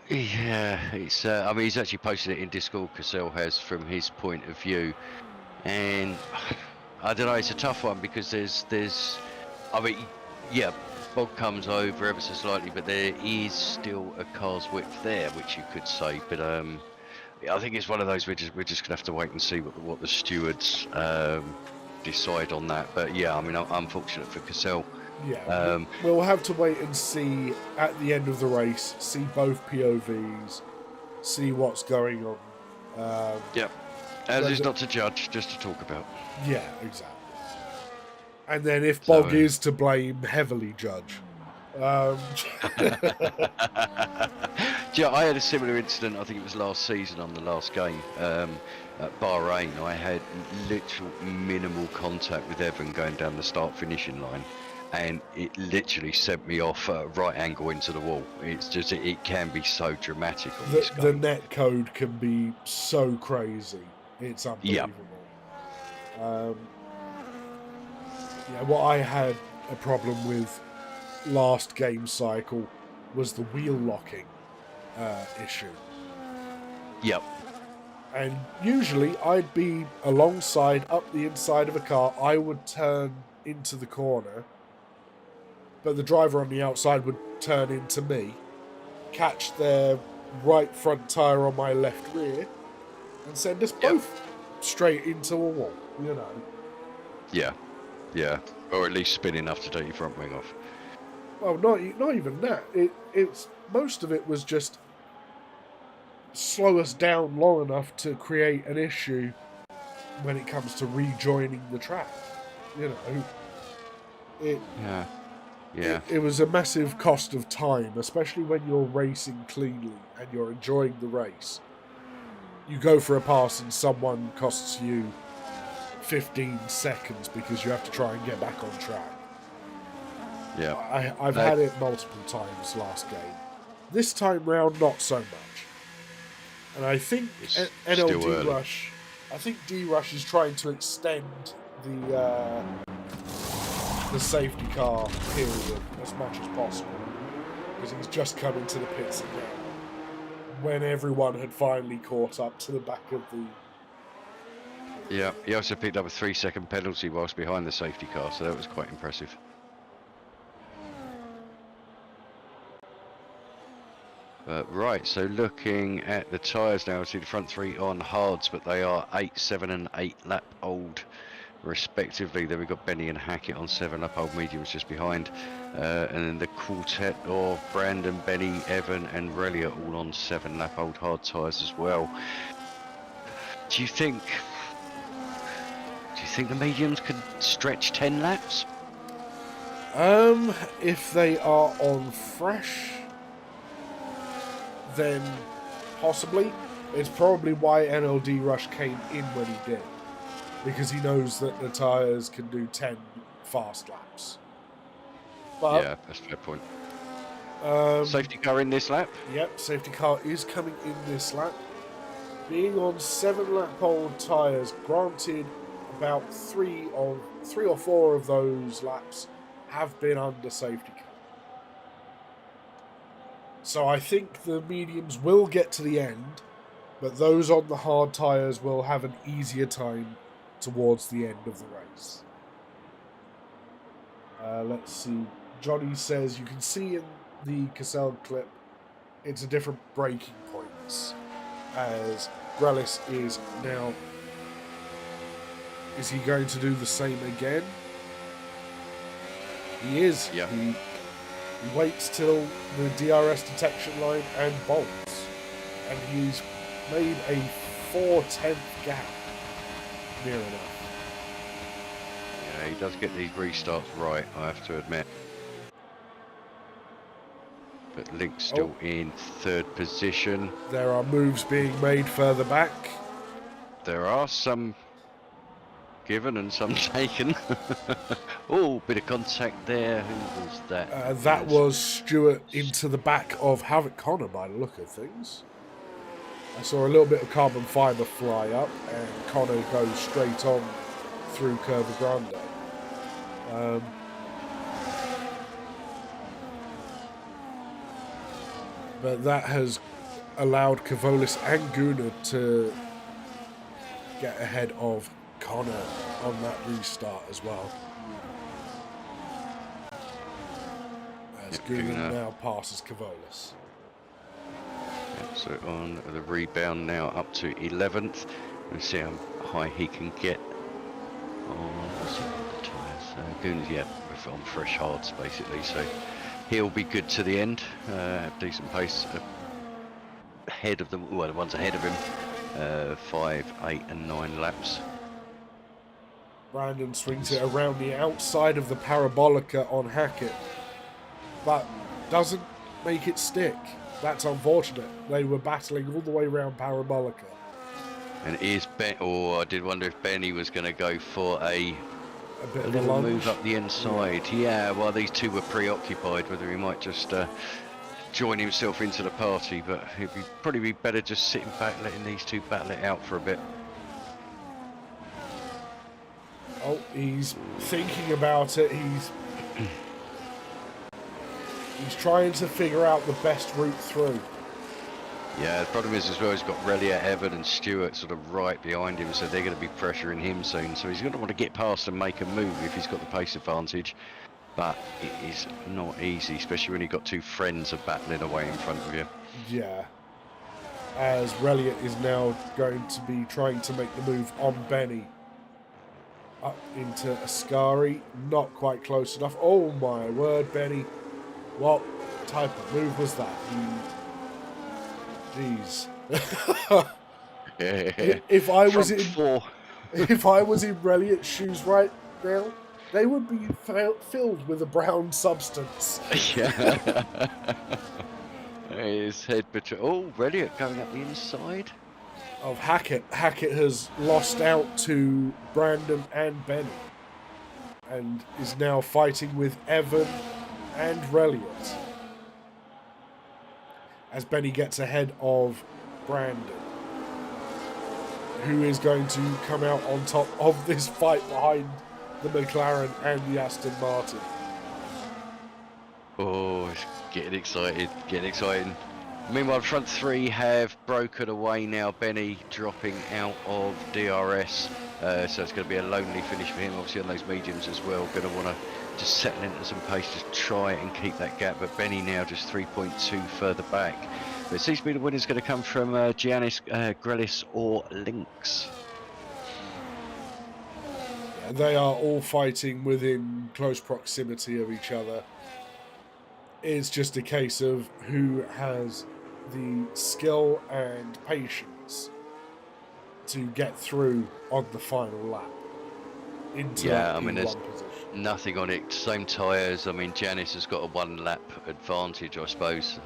Yeah, it's. I mean, he's actually posted it in Discord. Cassell has, from his point of view, and I don't know. It's a tough one because there's. I mean, yeah, Bog comes over ever so slightly, but there is still a car's width there, which you could say. But I think it's one of those we're just gonna have to wait and see what the stewards decide on that. But yeah, I mean, I'm fortunate for Cassell. Yeah, we'll have to wait and see at the end of the race, see both POVs, see what's going on. Yeah, as is not to judge, just to talk about. Yeah, exactly. And then if Bog is to blame, heavily judge. Yeah, I had a similar incident, I think it was last season on the last game at Bahrain. I had literal minimal contact with Evan going down the start-finishing line, and it literally sent me off at a right angle into the wall. It's just, it can be so dramatic on this game. The net code can be so crazy. It's unbelievable. Yeah, what I had a problem with last game cycle was the wheel locking issue. Yep. And usually I'd be alongside, up the inside of a car, I would turn into the corner, but the driver on the outside would turn into me, catch their right front tyre on my left rear, and send us both straight into a wall, you know. Yeah, yeah. Or at least spin enough to take your front wing off. Well, not even that. It's most of it was just slow us down long enough to create an issue when it comes to rejoining the track. You know, it was a massive cost of time, especially when you're racing cleanly and you're enjoying the race. You go for a pass and someone costs you 15 seconds because you have to try and get back on track. Yeah. I've had it multiple times last game. This time round, not so much. And I think NLD Rush, I think D-Rush is trying to extend the safety car period as much as possible, because he's just come into the pits again when everyone had finally caught up to the back of the... Yeah, he also picked up a 3-second penalty whilst behind the safety car, so that was quite impressive. Right, so looking at the tyres now, see the front three on hards, but they are 8, 7 and 8 lap old respectively. Then we've got Benny and Hackett on 7 lap old mediums just behind, and then the quartet of Brandon, Benny, Evan and Relly are all on 7 lap old hard tyres as well. Do you think the mediums could stretch 10 laps? If they are on fresh, then possibly. It's probably why NLD Rush came in when he did, because he knows that the tyres can do 10 fast laps. But, yeah, that's a fair point. Safety car in this lap? Yep, safety car is coming in this lap. Being on 7 lap old tyres, granted about 3 or 4 of those laps have been under safety car. So I think the mediums will get to the end, but those on the hard tyres will have an easier time towards the end of the race. Let's see. Johnny says you can see in the Cassell clip it's a different braking points, as Grelis is now... Is he going to do the same again? He is. Yeah. He waits till the DRS detection line and bolts. And he's made a 4/10 gap. Near enough. Yeah, he does get these restarts right, I have to admit. But Link's still in 3rd position. There are moves being made further back. There are some given and some taken. Oh, bit of contact there. Who was that? That was Stewart into the back of Havoc Connor by the look of things. I saw a little bit of carbon fibre fly up and Connor goes straight on through Curva Grande. But that has allowed Kavolis and Gunnar to get ahead of Connor on that restart as well. As Gunnar now passes Kavolis. So on the rebound now up to 11th. We'll see how high he can get on the tyres. Goons, yeah, on fresh hards basically, so he'll be good to the end. Decent pace ahead of them, well, the ones ahead of him. 5, 8 and 9 laps. Brandon swings it around the outside of the Parabolica on Hackett, but doesn't make it stick. That's unfortunate. They were battling all the way around Parabolica. And is I did wonder if Benny was going to go for a bit of a little lunge. move up the inside. Yeah, while these two were preoccupied, whether he might just join himself into the party, but it'd probably be better just sitting back, letting these two battle it out for a bit. Oh, he's thinking about it. He's trying to figure out the best route through. Yeah, the problem is as well, he's got Relia, Evan and Stewart sort of right behind him, so they're going to be pressuring him soon. So he's going to want to get past and make a move if he's got the pace advantage. But it is not easy, especially when you've got two friends are battling away in front of you. Yeah. As Relia is now going to be trying to make the move on Benny. Up into Ascari. Not quite close enough. Oh my word, Benny. What type of move was that? Jeez. If I was in... If I was in Reliot's shoes right now, they would be filled with a brown substance. Yeah. His head between. Oh, Reliot going up the inside. Of Hackett. Hackett has lost out to Brandon and Benny, and is now fighting with Evan and Reliot, as Benny gets ahead of Brandon, who is going to come out on top of this fight behind the McLaren and the Aston Martin. Oh, it's getting excited, getting exciting. Meanwhile, front three have broken away now. Benny dropping out of DRS. So it's going to be a lonely finish for him, obviously on those mediums as well. Going to want to just settle into some pace, just try and keep that gap. But Benny now just 3.2 further back. But it seems to be the winner's going to come from Giannis, Grelis or Lynx. And they are all fighting within close proximity of each other. It's just a case of who has the skill and patience to get through on the final lap into Yeah, I that mean, there's P1 position. nothing on it. Same tyres. I mean, Janice has got a 1 lap advantage, I suppose.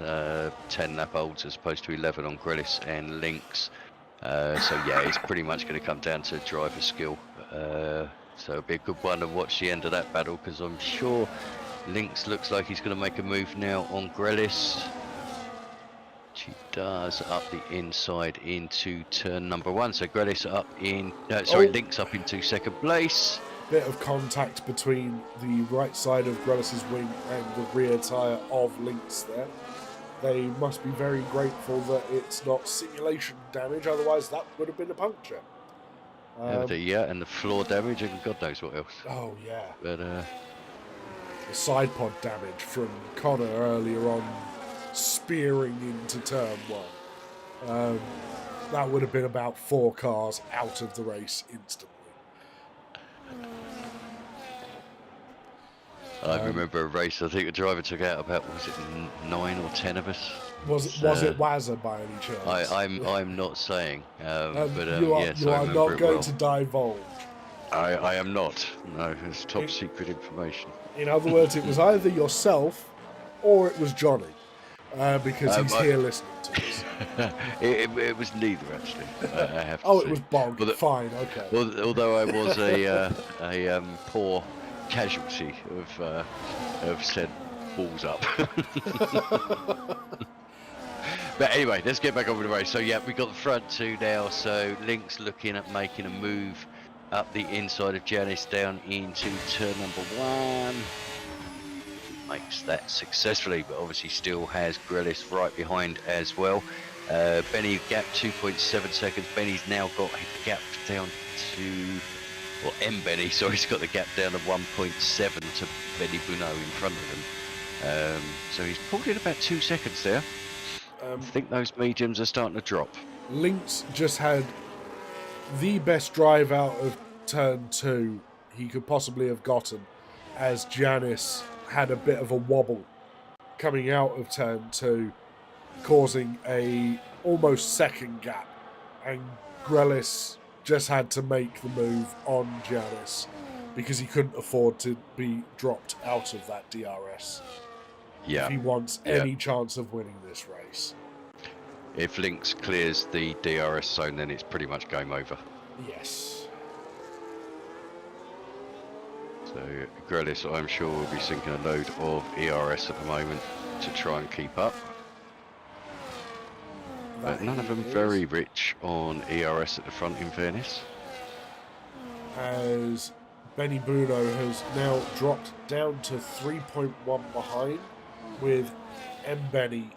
10 lap olds as opposed to 11 on Grelis and Lynx. So yeah, it's pretty much going to come down to driver skill. So it'll be a good one to watch the end of that battle, because I'm sure Lynx looks like he's going to make a move now on Grelis. She does up the inside into turn number 1. So Grelis up in, Lynx up into second place. Bit of contact between the right side of Grelis' wing and the rear tyre of Lynx there. They must be very grateful that it's not simulation damage, otherwise that would have been a puncture. Yeah, and the floor damage and God knows what else. Oh yeah. But The side pod damage from Connor earlier on, spearing into turn 1. That would have been about 4 cars out of the race instantly. I remember a race, I think the driver took out about, was it 9 or 10 of us? Was it Wazza by any chance? I'm not saying, you are, yes, you I are remember not it going well. to divulge. I am not. No, it's top secret information. In other words, it was either yourself or it was Johnny, because he's here listening to us. it was neither, actually. I have to Oh, say. it was Bog. Well, Fine, okay. Although I was a poor casualty of said balls up. But anyway, let's get back on with the race. So yeah, we got the front two now. So Lynx looking at making a move up the inside of Janice down into turn number 1. Makes that successfully, but obviously still has Grelis right behind as well. Benny gap 2.7 seconds. Benny's now got a gap down to, or Benny, sorry, he's got the gap down to 1.7 to Benny Buno in front of him. So he's pulled in about 2 seconds there. I think those mediums are starting to drop. Lynx just had the best drive out of turn 2 he could possibly have gotten, as Janice had a bit of a wobble coming out of turn 2, causing a almost second gap, and Grelis just had to make the move on Janice because he couldn't afford to be dropped out of that DRS. Yeah. If he wants any chance of winning this race. If Lynx clears the DRS zone, then it's pretty much game over. Yes. So Grelis, I'm sure, will be sinking a load of ERS at the moment to try and keep up. But none of them very rich on ERS at the front, in fairness. As Benny Bruno has now dropped down to 3.1 behind, with Benny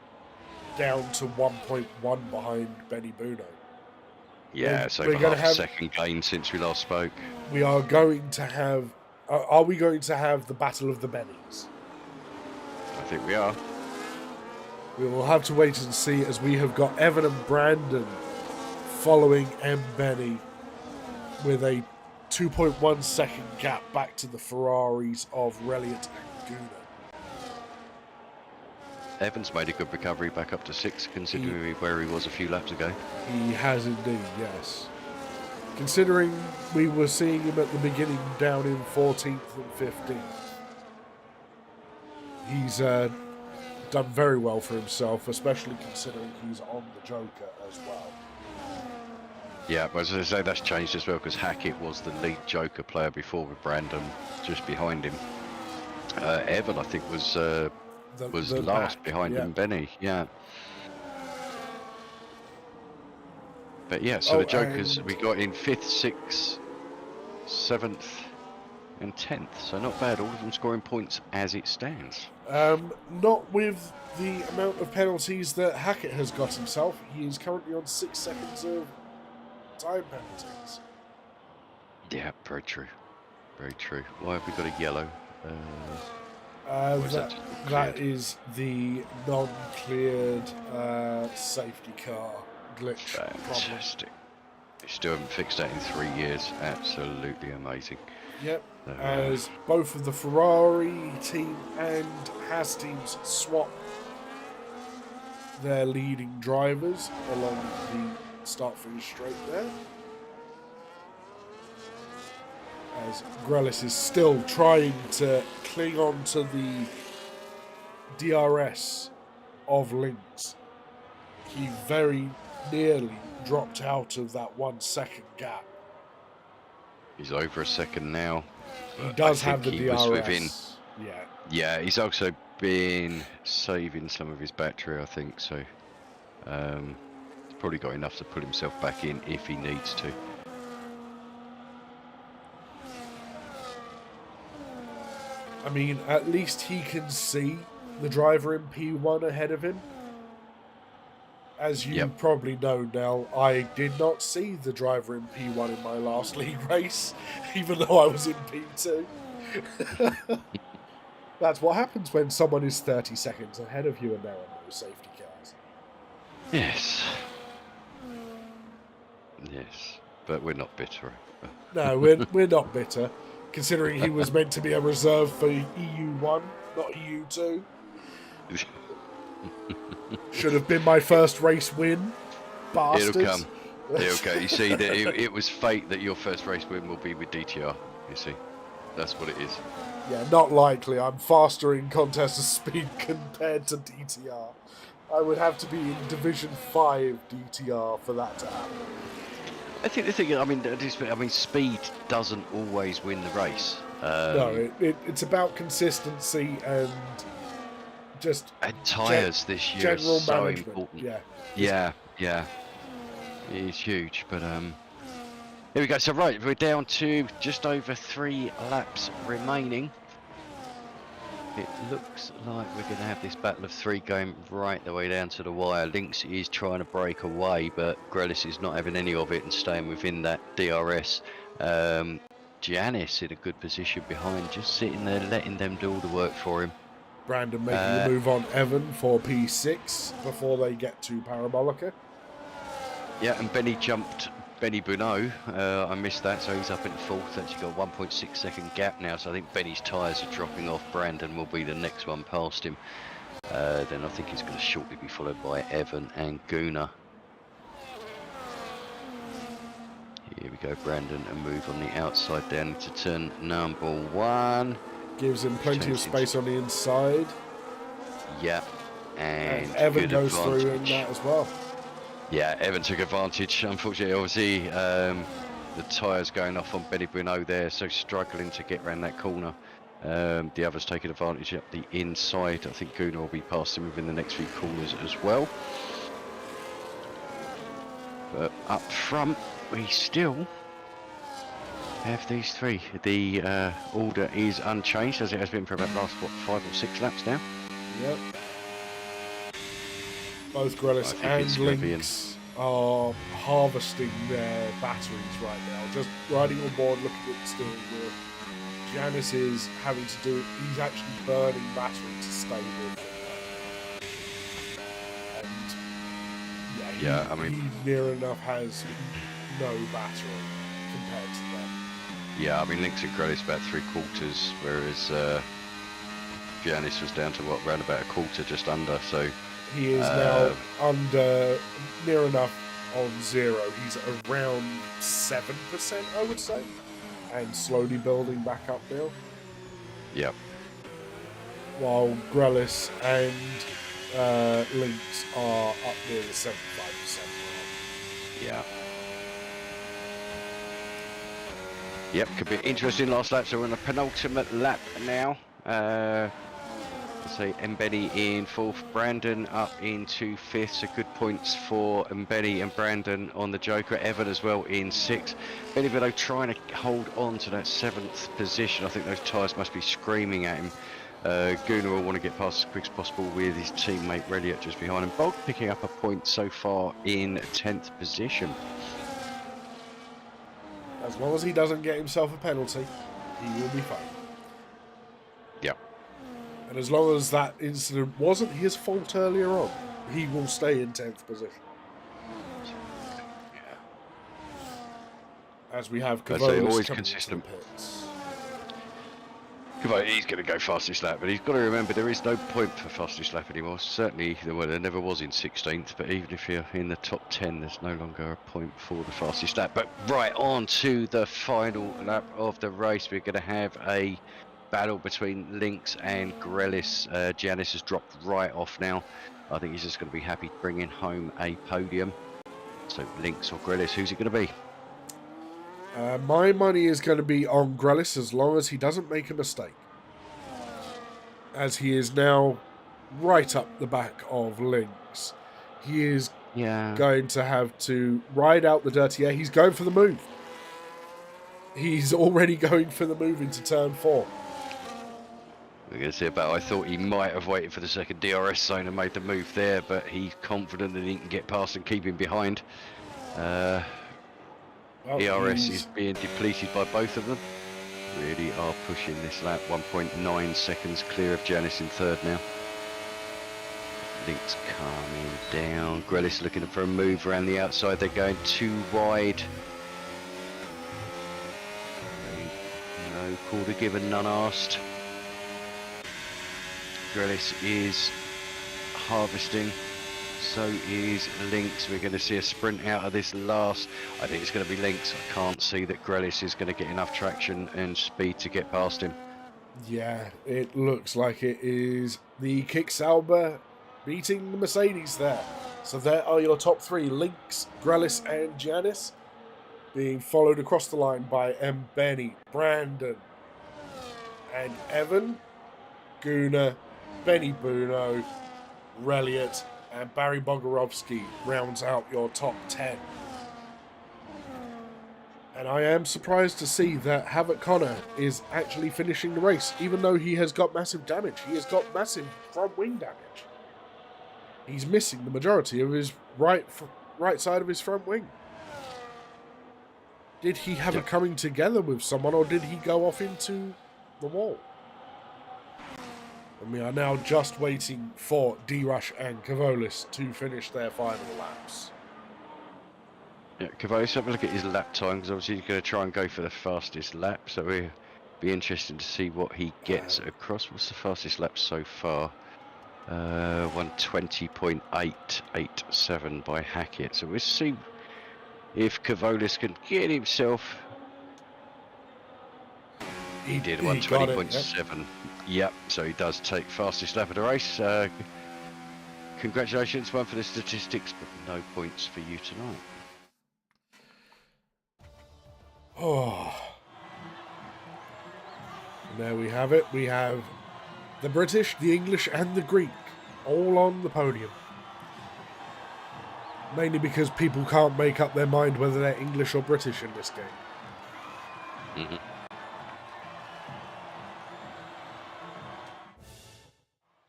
down to 1.1 behind Benny Bruno. Yeah, so we're going to have a second gain since we last spoke. We are going to have. Are we going to have the Battle of the Bennies? I think we are. We will have to wait and see, as we have got Evan and Brandon following Benny with a 2.1 second gap back to the Ferraris of Reliot and Guna. Evans made a good recovery back up to 6, considering where he was a few laps ago. He has indeed, yes. Considering we were seeing him at the beginning down in 14th and 15th, he's done very well for himself, especially considering he's on the Joker as well. Yeah, but as I say, that's changed as well because Hackett was the lead Joker player before with Brandon just behind him. Evan, I think, was The last back, behind yeah. him, Benny. Yeah. But yeah, so the Jokers and we got in 5th, 6th, 7th, and 10th. So not bad. All of them scoring points as it stands. not with the amount of penalties that Hackett has got himself. He is currently on 6 seconds of time penalties. Yeah, very true. Very true. Why have we got a yellow? Or is That just cleared? is the non-cleared safety car glitch problem. Fantastic. They still haven't fixed that in 3 years. Absolutely amazing. Yep. So, As both of the Ferrari team and Haas teams swap their leading drivers along the start-finish straight there. As Grelis is still trying to cling on to the DRS of Lynx. He very nearly dropped out of that 1 second gap. he's over a second now. He does I have the think he was DRS. within. Yeah. Yeah, he's also been saving some of his battery, I think. So he's probably got enough to put himself back in if he needs to. I mean, at least he can see the driver in P1 ahead of him. As you Yep. probably know, Nell, I did not see the driver in P1 in my last league race, even though I was in P2. That's what happens when someone is 30 seconds ahead of you and there are no safety cars. Yes. Yes. But we're not bitter. No, we're not bitter, considering he was meant to be a reserve for EU1, not EU2. Should have been my first race win, bastards. It'll come. It'll go. You see, that it was fate that your first race win will be with DTR. You see, that's what it is. Yeah, not likely. I'm faster in contest of speed compared to DTR. I would have to be in Division 5 DTR for that to happen. I think the thing, I mean, speed doesn't always win the race. No, it's about consistency and just and tyres this year are general so management. important. Yeah. Yeah. It's huge, but here we go. So right, we're down to just over 3 laps remaining. It looks like we're going to have this battle of 3 going right the way down to the wire. Lynx is trying to break away, but Grelis is not having any of it and staying within that DRS. Giannis in a good position behind, just sitting there letting them do all the work for him. Brandon making the move on Evan for P6 before they get to Parabolica. Yeah, and Benny jumped Benny Bruno. I missed that, so he's up in 4th. Actually got a 1.6 second gap now, so I think Benny's tyres are dropping off. Brandon will be the next one past him. Then I think he's going to shortly be followed by Evan and Guna. Here we go, Brandon, and move on the outside down into turn number 1. Gives him plenty of Changes. space on the inside. Yeah, and Evan good goes through in advantage. that as well. Yeah, Evan took advantage. Unfortunately, obviously, the tyres going off on Benny Bruno there, so struggling to get around that corner. The others taking advantage up the inside. I think Guna will be past him within the next few corners as well. But up front, we still have these 3. The order is unchanged as it has been for about the last, 5 or 6 laps now. Yep. Both Grelis I think and it's gonna be Lynx are harvesting their batteries right now. Just riding on board, looking at the steering wheel. Giannis is having to do, he's actually burning battery to stay with them. And Yeah, I mean- he near enough has no battery compared to them. Yeah, I mean, Lynx and Grelis about 3/4, whereas Giannis was down to what, around about 1/4, just under. So He is now under, near enough on 0. He's around 7%, I would say, and slowly building back up now. Yep. While Grelis and Lynx are up near the 75% mark. Yeah. Yep, could be interesting last lap. So we're on a penultimate lap now. So Mbeni in 4th, Brandon up into 5th. So good points for Mbeni and Brandon on the Joker. Evan as well in 6th. Benevento trying to hold on to that 7th position. I think those tyres must be screaming at him. Gunnar will want to get past as quick as possible with his teammate Reliot just behind him. Bog picking up a point so far in 10th position. As long as he doesn't get himself a penalty, he will be fine. Yep. And as long as that incident wasn't his fault earlier on, he will stay in 10th position. As we have Cavolis always coming consistent. to the pits. He's going to go fastest lap, but he's got to remember there is no point for fastest lap anymore. Certainly, there never was in 16th, but even if you're in the top 10, there's no longer a point for the fastest lap. But right on to the final lap of the race, we're going to have a battle between Lynx and Grelis. Giannis has dropped right off now. I think he's just going to be happy bringing home a podium. So Lynx or Grelis, who's it going to be? My money is going to be on Grelis as long as he doesn't make a mistake. As he is now right up the back of Lynx. He is going to have to ride out the dirty air. He's going for the move. He's already going for the move into turn 4. We're going to see about. I thought he might have waited for the second DRS zone and made the move there, but he's confident that he can get past and keep him behind. DRS is being depleted by both of them. Really are pushing this lap. 1.9 seconds clear of Janice in 3rd now. Lynx calming down. Grelis looking for a move around the outside. They're going too wide. No quarter given, none asked. Grelis is harvesting. So is Lynx. We're going to see a sprint out of this last. I think it's going to be Lynx. I can't see that Grelis is going to get enough traction and speed to get past him. Yeah, it looks like it is the Kick Sauber beating the Mercedes there. So there are your top 3, Lynx, Grelis and Giannis, being followed across the line by Mbeni, Brandon and Evan, Gunnar, Benny Buno, Reliot and Barry Bogorovsky rounds out your top 10. And I am surprised to see that Havoc Connor is actually finishing the race, even though he has got massive damage. He has got massive front wing damage. He's missing the majority of his right side of his front wing. Did he have it coming together with someone, or did he go off into the wall? And we are now just waiting for D-Rush and Cavolis to finish their final laps. Yeah, Cavolis, have a look at his lap time, because obviously he's going to try and go for the fastest lap, so we'll be interested to see what he gets across. What's the fastest lap so far? 120.887 by Hackett. So we'll see if Cavolis can get himself. He did 120.7. Yep, so he does take fastest lap of the race. Congratulations, one for the statistics, but no points for you tonight. Oh. And there we have it. We have the British, the English and the Greek all on the podium. Mainly because people can't make up their mind whether they're English or British in this game. Mm-hmm.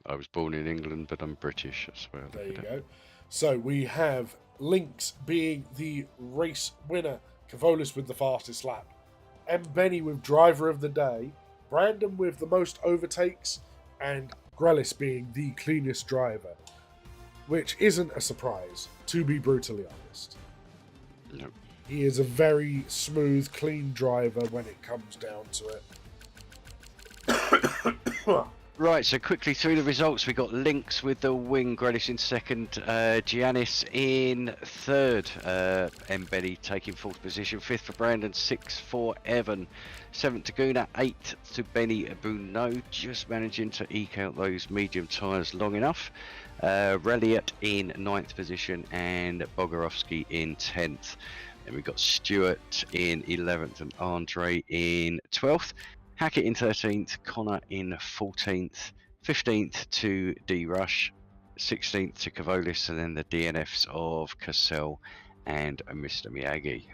I was born in England, but I'm British, I swear. There you go. So we have Lynx being the race winner, Cavolis with the fastest lap, Mbeni with driver of the day, Brandon with the most overtakes, and Grelis being the cleanest driver, which isn't a surprise, to be brutally honest. No. He is a very smooth, clean driver when it comes down to it. Right, so quickly through the results, we got Lynx with the win, Grealish in second, Giannis in third, Mbedi taking fourth position, fifth for Brandon, sixth for Evan, seventh to Guna, eighth to Benny Bruno, just managing to eke out those medium tyres long enough. Reliot in ninth position and Bogarovsky in 10th. Then we got Stuart in 11th and Andre in 12th. Hackett in 13th, Connor in 14th, 15th to D Rush, 16th to Kavolis, and then the DNFs of Cassell and Mr. Miyagi.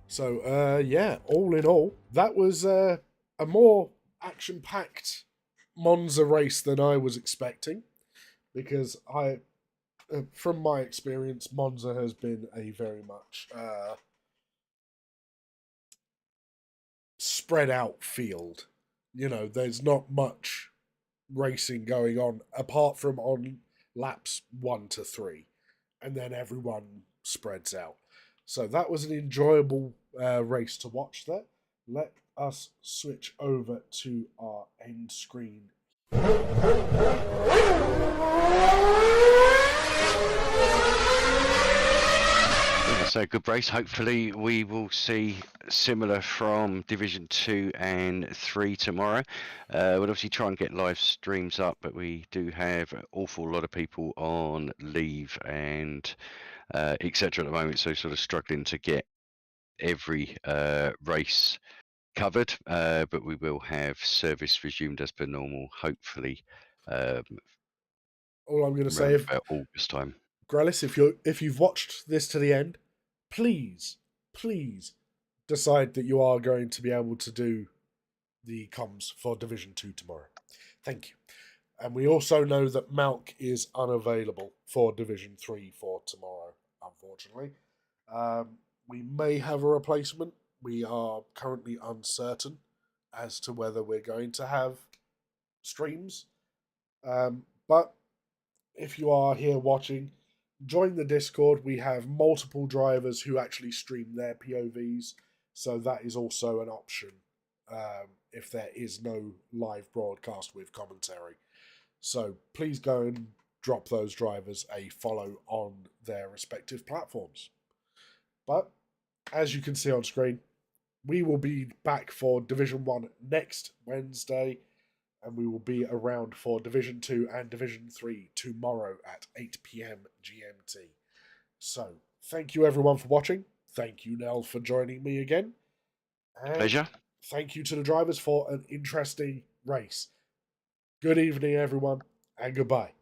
So, yeah, all in all, that was a more action-packed Monza race than I was expecting, because from my experience, Monza has been a very much spread out field. You know, there's not much racing going on apart from on laps 1 to 3, and then everyone spreads out. So that was an enjoyable race to watch there. Let us switch over to our end screen. So good race. Hopefully we will see similar from Division 2 and 3 tomorrow. We'll obviously try and get live streams up, but we do have an awful lot of people on leave and etc. at the moment, so sort of struggling to get every race covered, but we will have service resumed as per normal, hopefully All I'm going to say, around if about August time. Grelis, if you've watched this to the end, please decide that you are going to be able to do the comms for Division 2 tomorrow. Thank you. And we also know that Malk is unavailable for Division 3 for tomorrow, unfortunately. We may have a replacement. We are currently uncertain as to whether we're going to have streams. But if you are here watching, join the Discord. We have multiple drivers who actually stream their POVs, so that is also an option if there is no live broadcast with commentary. So please go and drop those drivers a follow on their respective platforms. But as you can see on screen, we will be back for Division 1 next Wednesday, and we will be around for Division 2 and Division 3 tomorrow at 8 PM GMT. So, thank you everyone for watching. Thank you, Nell, for joining me again. And Pleasure. thank you to the drivers for an interesting race. Good evening, everyone, and goodbye.